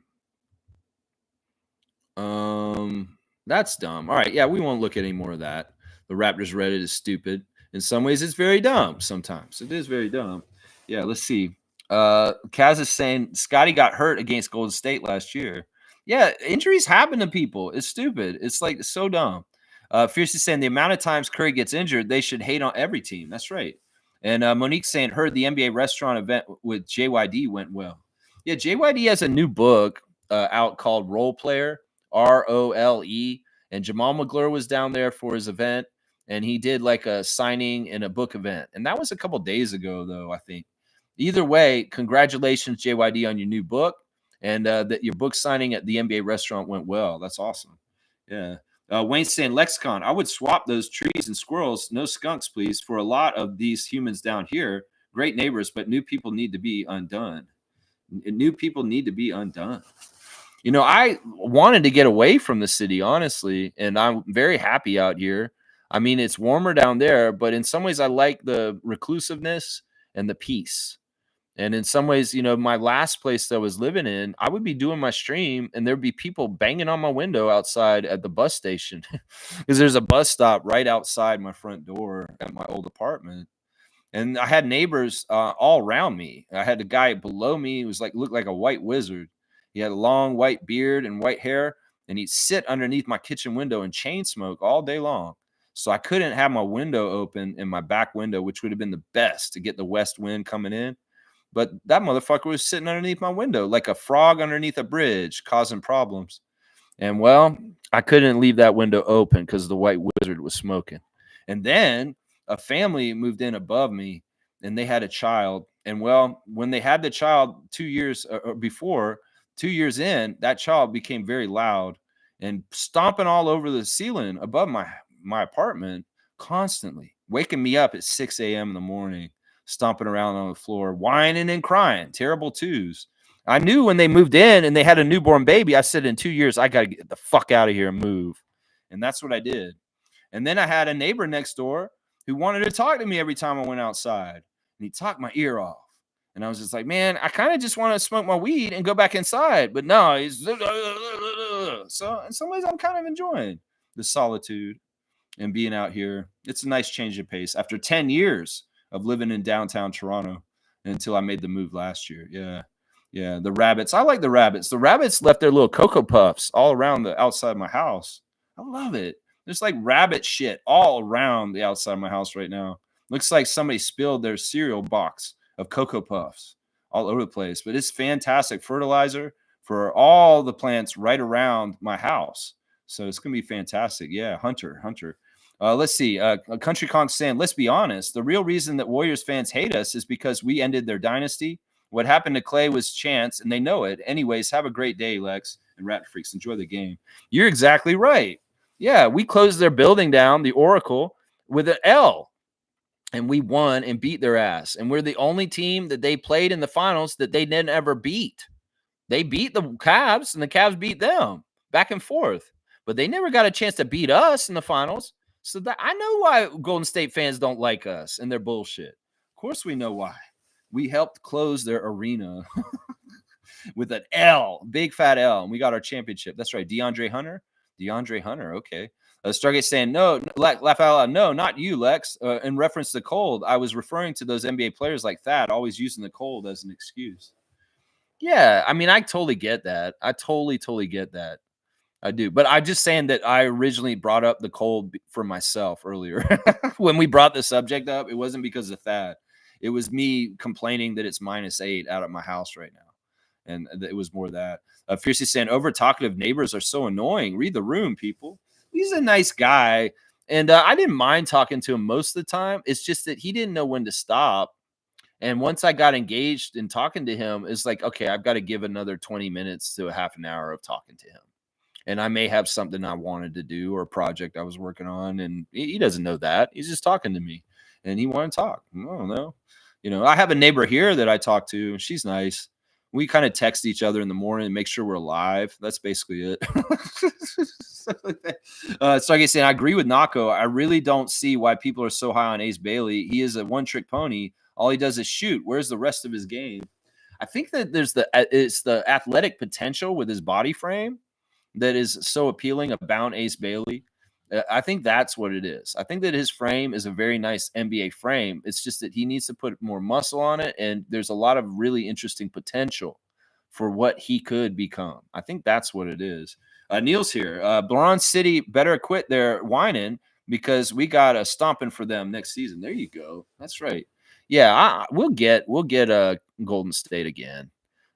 That's dumb. All right. Yeah, we won't look at any more of that. The Raptors Reddit is stupid. In some ways, it's very dumb. Sometimes it is very dumb. Yeah, let's see. Kaz is saying Scotty got hurt against Golden State last year. Yeah, injuries happen to people. It's stupid. It's like so dumb. Fierce is saying the amount of times Curry gets injured, they should hate on every team. That's right. And Monique's saying heard the NBA restaurant event with JYD went well. Yeah, JYD has a new book out called Role Player, ROLE. And Jamal McGlure was down there for his event. And he did like a signing and a book event. And that was a couple days ago, though, I think. Either way, congratulations, JYD, on your new book. And that your book signing at the NBA restaurant went well. That's awesome. Yeah. Wayne's saying, Lexicon, I would swap those trees and squirrels, no skunks, please, for a lot of these humans down here. Great neighbors, but new people need to be undone. New people need to be undone. I wanted to get away from the city, honestly, and I'm very happy out here. I mean, it's warmer down there, but in some ways, I like the reclusiveness and the peace. And in some ways, my last place that I was living in, I would be doing my stream and there'd be people banging on my window outside at the bus station because there's a bus stop right outside my front door at my old apartment. And I had neighbors all around me. I had a guy below me who looked like a white wizard. He had a long white beard and white hair, and he'd sit underneath my kitchen window and chain smoke all day long. So I couldn't have my window open in my back window, which would have been the best to get the west wind coming in. But that motherfucker was sitting underneath my window like a frog underneath a bridge, causing problems. And well, I couldn't leave that window open because the white wizard was smoking. And then a family moved in above me and they had a child. And well, when they had the child 2 years before, 2 years in, that child became very loud and stomping all over the ceiling above my apartment constantly, waking me up at 6 a.m. in the morning, stomping around on the floor, whining and crying, terrible twos. I knew when they moved in and they had a newborn baby, I said, in 2 years, I got to get the fuck out of here and move. And that's what I did. And then I had a neighbor next door who wanted to talk to me every time I went outside. And he talked my ear off. And I was just like, man, I kind of just want to smoke my weed and go back inside. But no, he's so in some ways I'm kind of enjoying the solitude and being out here. It's a nice change of pace after 10 years of living in downtown Toronto until I made the move last year. Yeah. Yeah. The rabbits. I like the rabbits. The rabbits left their little Cocoa Puffs all around the outside of my house. I love it. There's like rabbit shit all around the outside of my house right now. Looks like somebody spilled their cereal box of Cocoa Puffs all over the place. But it's fantastic fertilizer for all the plants right around my house. So it's going to be fantastic. Yeah. Hunter. Let's see. Country Conk saying, let's be honest. The real reason that Warriors fans hate us is because we ended their dynasty. What happened to Clay was chance, and they know it. Anyways, have a great day, Lex and Rat Freaks. Enjoy the game. You're exactly right. Yeah, we closed their building down, the Oracle, with an L, and we won and beat their ass. And we're the only team that they played in the finals that they didn't ever beat. They beat the Cavs, and the Cavs beat them back and forth. But they never got a chance to beat us in the finals. So that I know why Golden State fans don't like us and their bullshit. Of course we know why. We helped close their arena with an L, big fat L, and we got our championship. That's right, DeAndre Hunter. Okay. Stargate saying, no, laugh out loud. No, not you, Lex. In reference to cold, I was referring to those NBA players like that, always using the cold as an excuse. Yeah, I mean, I totally get that. I totally get that. I do. But I'm just saying that I originally brought up the cold for myself earlier. When we brought the subject up, it wasn't because of that. It was me complaining that it's -8 out at my house right now. And it was more that. Fiercely saying, over talkative neighbors are so annoying. Read the room, people. He's a nice guy. And I didn't mind talking to him most of the time. It's just that he didn't know when to stop. And once I got engaged in talking to him, it's like, okay, I've got to give another 20 minutes to a half an hour of talking to him. And I may have something I wanted to do or a project I was working on. And he doesn't know that. He's just talking to me. And he wanted to talk. I don't know. I have a neighbor here that I talk to. She's nice. We kind of text each other in the morning and make sure we're alive. That's basically it. Stargate saying, I agree with Nako. I really don't see why people are so high on Ace Bailey. He is a one-trick pony. All he does is shoot. Where's the rest of his game? I think that it's the athletic potential with his body frame that is so appealing about Ace Bailey. I think that's what it is. I think that his frame is a very nice NBA frame. It's just that he needs to put more muscle on it, and there's a lot of really interesting potential for what he could become. I think that's what it is. Neil's here. Bronze City better quit their whining because we got a stomping for them next season. There you go. That's right. Yeah, we'll get Golden State again.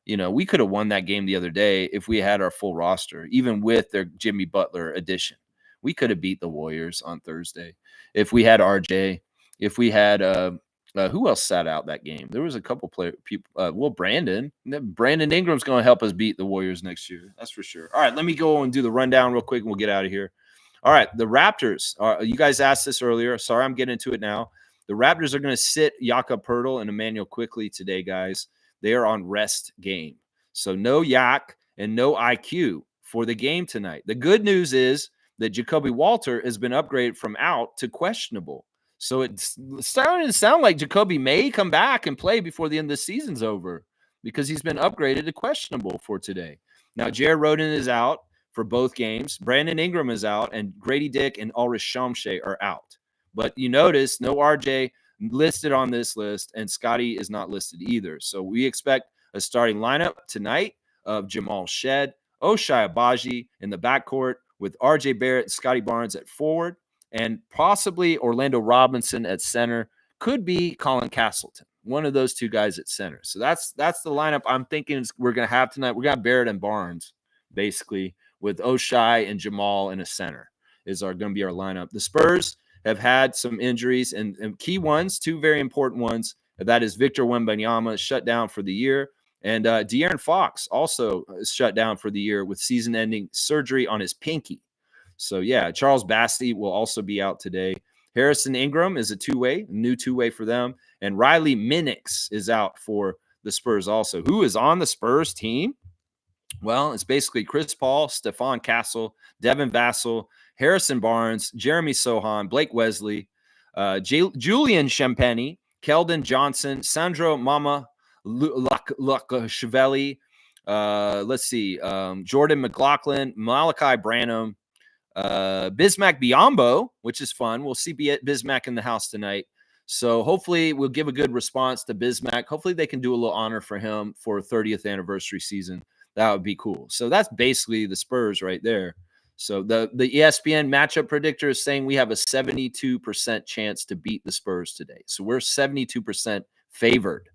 We could have won that game the other day if we had our full roster, even with their Jimmy Butler addition. We could have beat the Warriors on Thursday if we had RJ. If we had who else sat out that game? There was a couple people. Brandon Ingram's going to help us beat the Warriors next year. That's for sure. All right, let me go and do the rundown real quick, and we'll get out of here. All right, the Raptors. You guys asked this earlier. Sorry, I'm getting into it now. The Raptors are going to sit Jakob Poeltl and Emmanuel quickly today, guys. They are on rest game. So no Yak and no IQ for the game tonight. The good news is that Jacoby Walter has been upgraded from out to questionable. So it's starting to sound like Jacoby may come back and play before the end of the season's over because he's been upgraded to questionable for today. Now, Jared Rhoden is out for both games. Brandon Ingram is out, and Grady Dick and Ulrich Shamshay are out. But you notice no RJ listed on this list, and Scotty is not listed either. So we expect a starting lineup tonight of Jamal Shed, Ochai Agbaji in the backcourt with RJ Barrett and Scotty Barnes at forward, and possibly Orlando Robinson at center. Could be Colin Castleton, one of those two guys at center. So that's the lineup I'm thinking we're going to have tonight. We're going to have Barrett and Barnes, basically, with Ochai and Jamal in a center is going to be our lineup. The Spurs have had some injuries and key ones, two very important ones. That is Victor Wembanyama shut down for the year, and De'Aaron Fox also shut down for the year with season-ending surgery on his pinky. So, yeah, Charles Bassey will also be out today. Harrison Ingram is a new two-way for them. And Riley Minix is out for the Spurs also. Who is on the Spurs team? Well, it's basically Chris Paul, Stephon Castle, Devin Vassell, Harrison Barnes, Jeremy Sohan, Blake Wesley, Julian Champagny, Keldon Johnson, Sandro Mama Lukashvili, let's see, Jordan McLaughlin, Malachi Branham, Bismack Biyombo, which is fun. We'll see Bismack in the house tonight. So hopefully we'll give a good response to Bismack. Hopefully they can do a little honor for him for 30th anniversary season. That would be cool. So that's basically the Spurs right there. So the ESPN matchup predictor is saying we have a 72% chance to beat the Spurs today. So we're 72% favored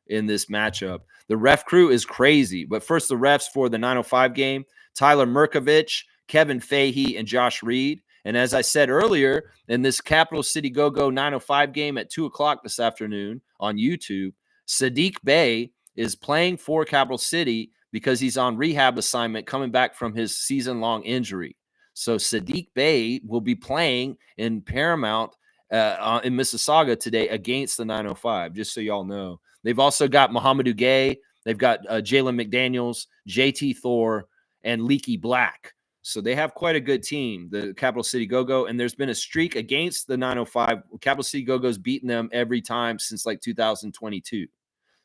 in this matchup. The ref crew is crazy. But first, the refs for the 9:05 game, Tyler Merkovich, Kevin Fahey, and Josh Reed. And as I said earlier, in this Capital City Go-Go 9:05 game at 2 o'clock this afternoon on YouTube, Sadiq Bey is playing for Capital City because he's on rehab assignment coming back from his season-long injury. So Sadiq Bey will be playing in Paramount in Mississauga today against the 9:05, just so y'all know. They've also got Mohamedou Gay. They've got Jalen McDaniels, JT Thor, and Leaky Black. So they have quite a good team, the Capital City Go-Go, and there's been a streak against the 9:05. Capital City Go-Go's beaten them every time since like 2022.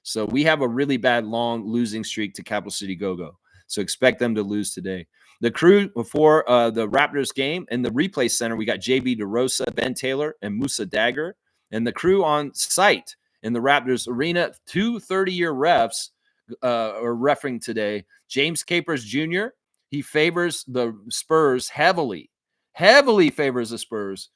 So we have a really bad long losing streak to Capital City Go-Go. So expect them to lose today. The crew before the Raptors game in the replay center, we got JB DeRosa, Ben Taylor, and Musa Dagger. And the crew on site in the Raptors arena, two 30-year refs are refereeing today. James Capers Jr., he favors the Spurs heavily favors the Spurs.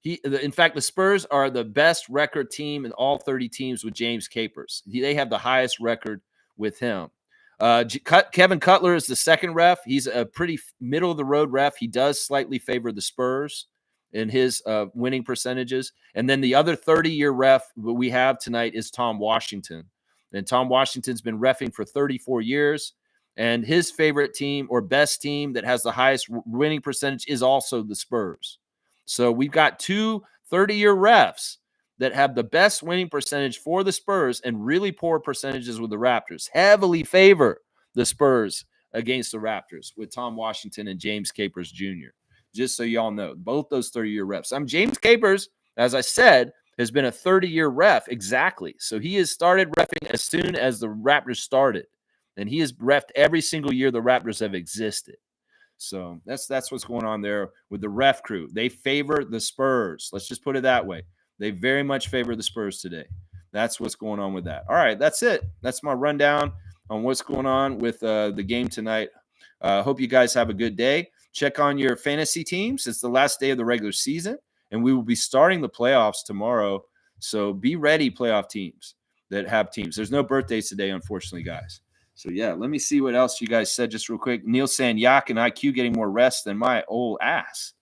In fact, the Spurs are the best record team in all 30 teams with James Capers. They have the highest record with him. Kevin Cutler is the second ref. He's a pretty middle-of-the-road ref. He does slightly favor the Spurs in his winning percentages. And then the other 30-year ref we have tonight is Tom Washington. And Tom Washington's been reffing for 34 years. And his favorite team or best team that has the highest winning percentage is also the Spurs. So we've got two 30-year refs that have the best winning percentage for the Spurs and really poor percentages with the Raptors. Heavily favor the Spurs against the Raptors with Tom Washington and James Capers Jr. Just so y'all know, both those 30-year refs. James Capers, as I said, has been a 30-year ref exactly. So he has started reffing as soon as the Raptors started. And he has reffed every single year the Raptors have existed. So that's what's going on there with the ref crew. They favor the Spurs. Let's just put it that way. They very much favor the Spurs today. That's what's going on with that. All right, that's it. That's my rundown on what's going on with the game tonight. Hope you guys have a good day. Check on your fantasy teams. It's the last day of the regular season, and we will be starting the playoffs tomorrow. So be ready, playoff teams that have teams. There's no birthdays today, unfortunately, guys. So, yeah, let me see what else you guys said just real quick. Neil saying Yak and IQ getting more rest than my old ass.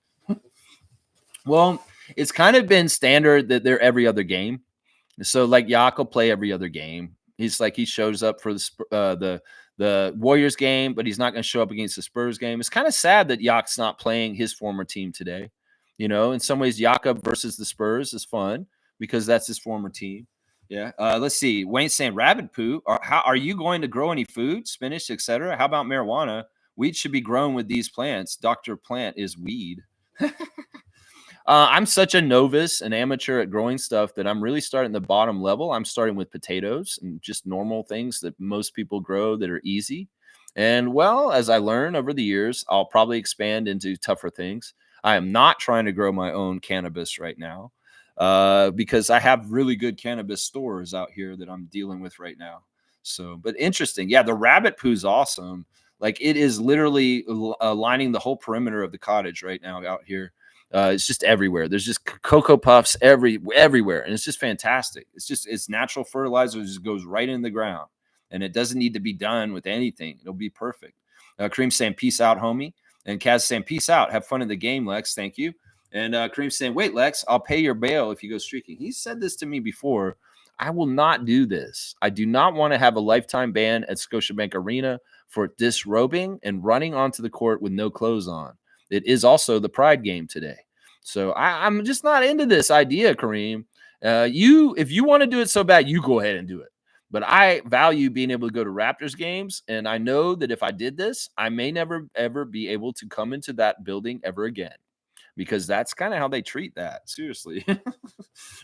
Well, it's kind of been standard that they're every other game. So, like, Yak will play every other game. He's like he shows up for the the Warriors game, but he's not going to show up against the Spurs game. It's kind of sad that Yak's not playing his former team today. In some ways, Yaka versus the Spurs is fun because that's his former team. Yeah. Let's see. Wayne's saying rabbit poo. How are you going to grow any food, spinach, etc.? How about marijuana? Weed should be grown with these plants. Dr. Plant is weed. I'm such a novice, an amateur at growing stuff that I'm really starting the bottom level. I'm starting with potatoes and just normal things that most people grow that are easy. And well, as I learn over the years, I'll probably expand into tougher things. I am not trying to grow my own cannabis right now because I have really good cannabis stores out here that I'm dealing with right now. So, but interesting. Yeah, the rabbit poo's awesome. Like it is literally lining the whole perimeter of the cottage right now out here. It's just everywhere. There's just Cocoa Puffs everywhere. And it's just fantastic. It's natural fertilizer. It just goes right in the ground. And it doesn't need to be done with anything. It'll be perfect. Kareem saying, peace out, homie. And Kaz saying, peace out. Have fun in the game, Lex. Thank you. And Kareem saying, wait, Lex, I'll pay your bail if you go streaking. He said this to me before. I will not do this. I do not want to have a lifetime ban at Scotiabank Arena for disrobing and running onto the court with no clothes on. It is also the Pride game today. So I'm just not into this idea, Kareem. If you want to do it so bad, you go ahead and do it. But I value being able to go to Raptors games. And I know that if I did this, I may never, ever be able to come into that building ever again. Because that's kind of how they treat that. Seriously.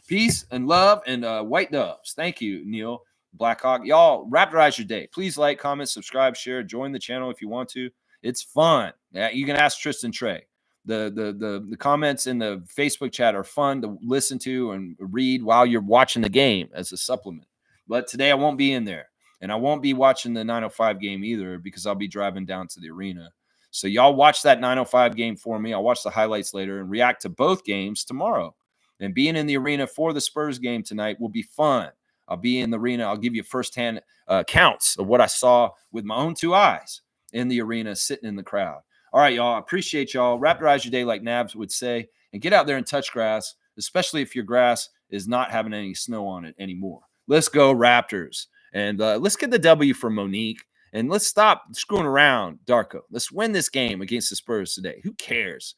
Peace and love and white doves. Thank you, Neil Blackhawk. Y'all, Raptorize your day. Please like, comment, subscribe, share, join the channel if you want to. It's fun. Yeah, you can ask Tristan Trey. The comments in the Facebook chat are fun to listen to and read while you're watching the game as a supplement. But today I won't be in there. And I won't be watching the 905 game either because I'll be driving down to the arena. So y'all watch that 905 game for me. I'll watch the highlights later and react to both games tomorrow. And being in the arena for the Spurs game tonight will be fun. I'll be in the arena. I'll give you firsthand accounts of what I saw with my own two eyes in the arena, sitting in the crowd. All right, y'all. I appreciate y'all. Raptorize your day, like Nabs would say, and get out there and touch grass, especially if your grass is not having any snow on it anymore. Let's go, Raptors. And let's get the W for Monique. And let's stop screwing around, Darko. Let's win this game against the Spurs today. Who cares?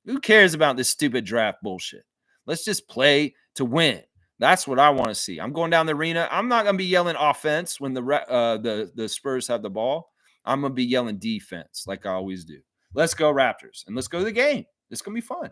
Who cares about this stupid draft bullshit? Let's just play to win. That's what I want to see. I'm going down the arena. I'm not going to be yelling offense when the Spurs have the ball. I'm going to be yelling defense like I always do. Let's go, Raptors. And let's go to the game. It's going to be fun.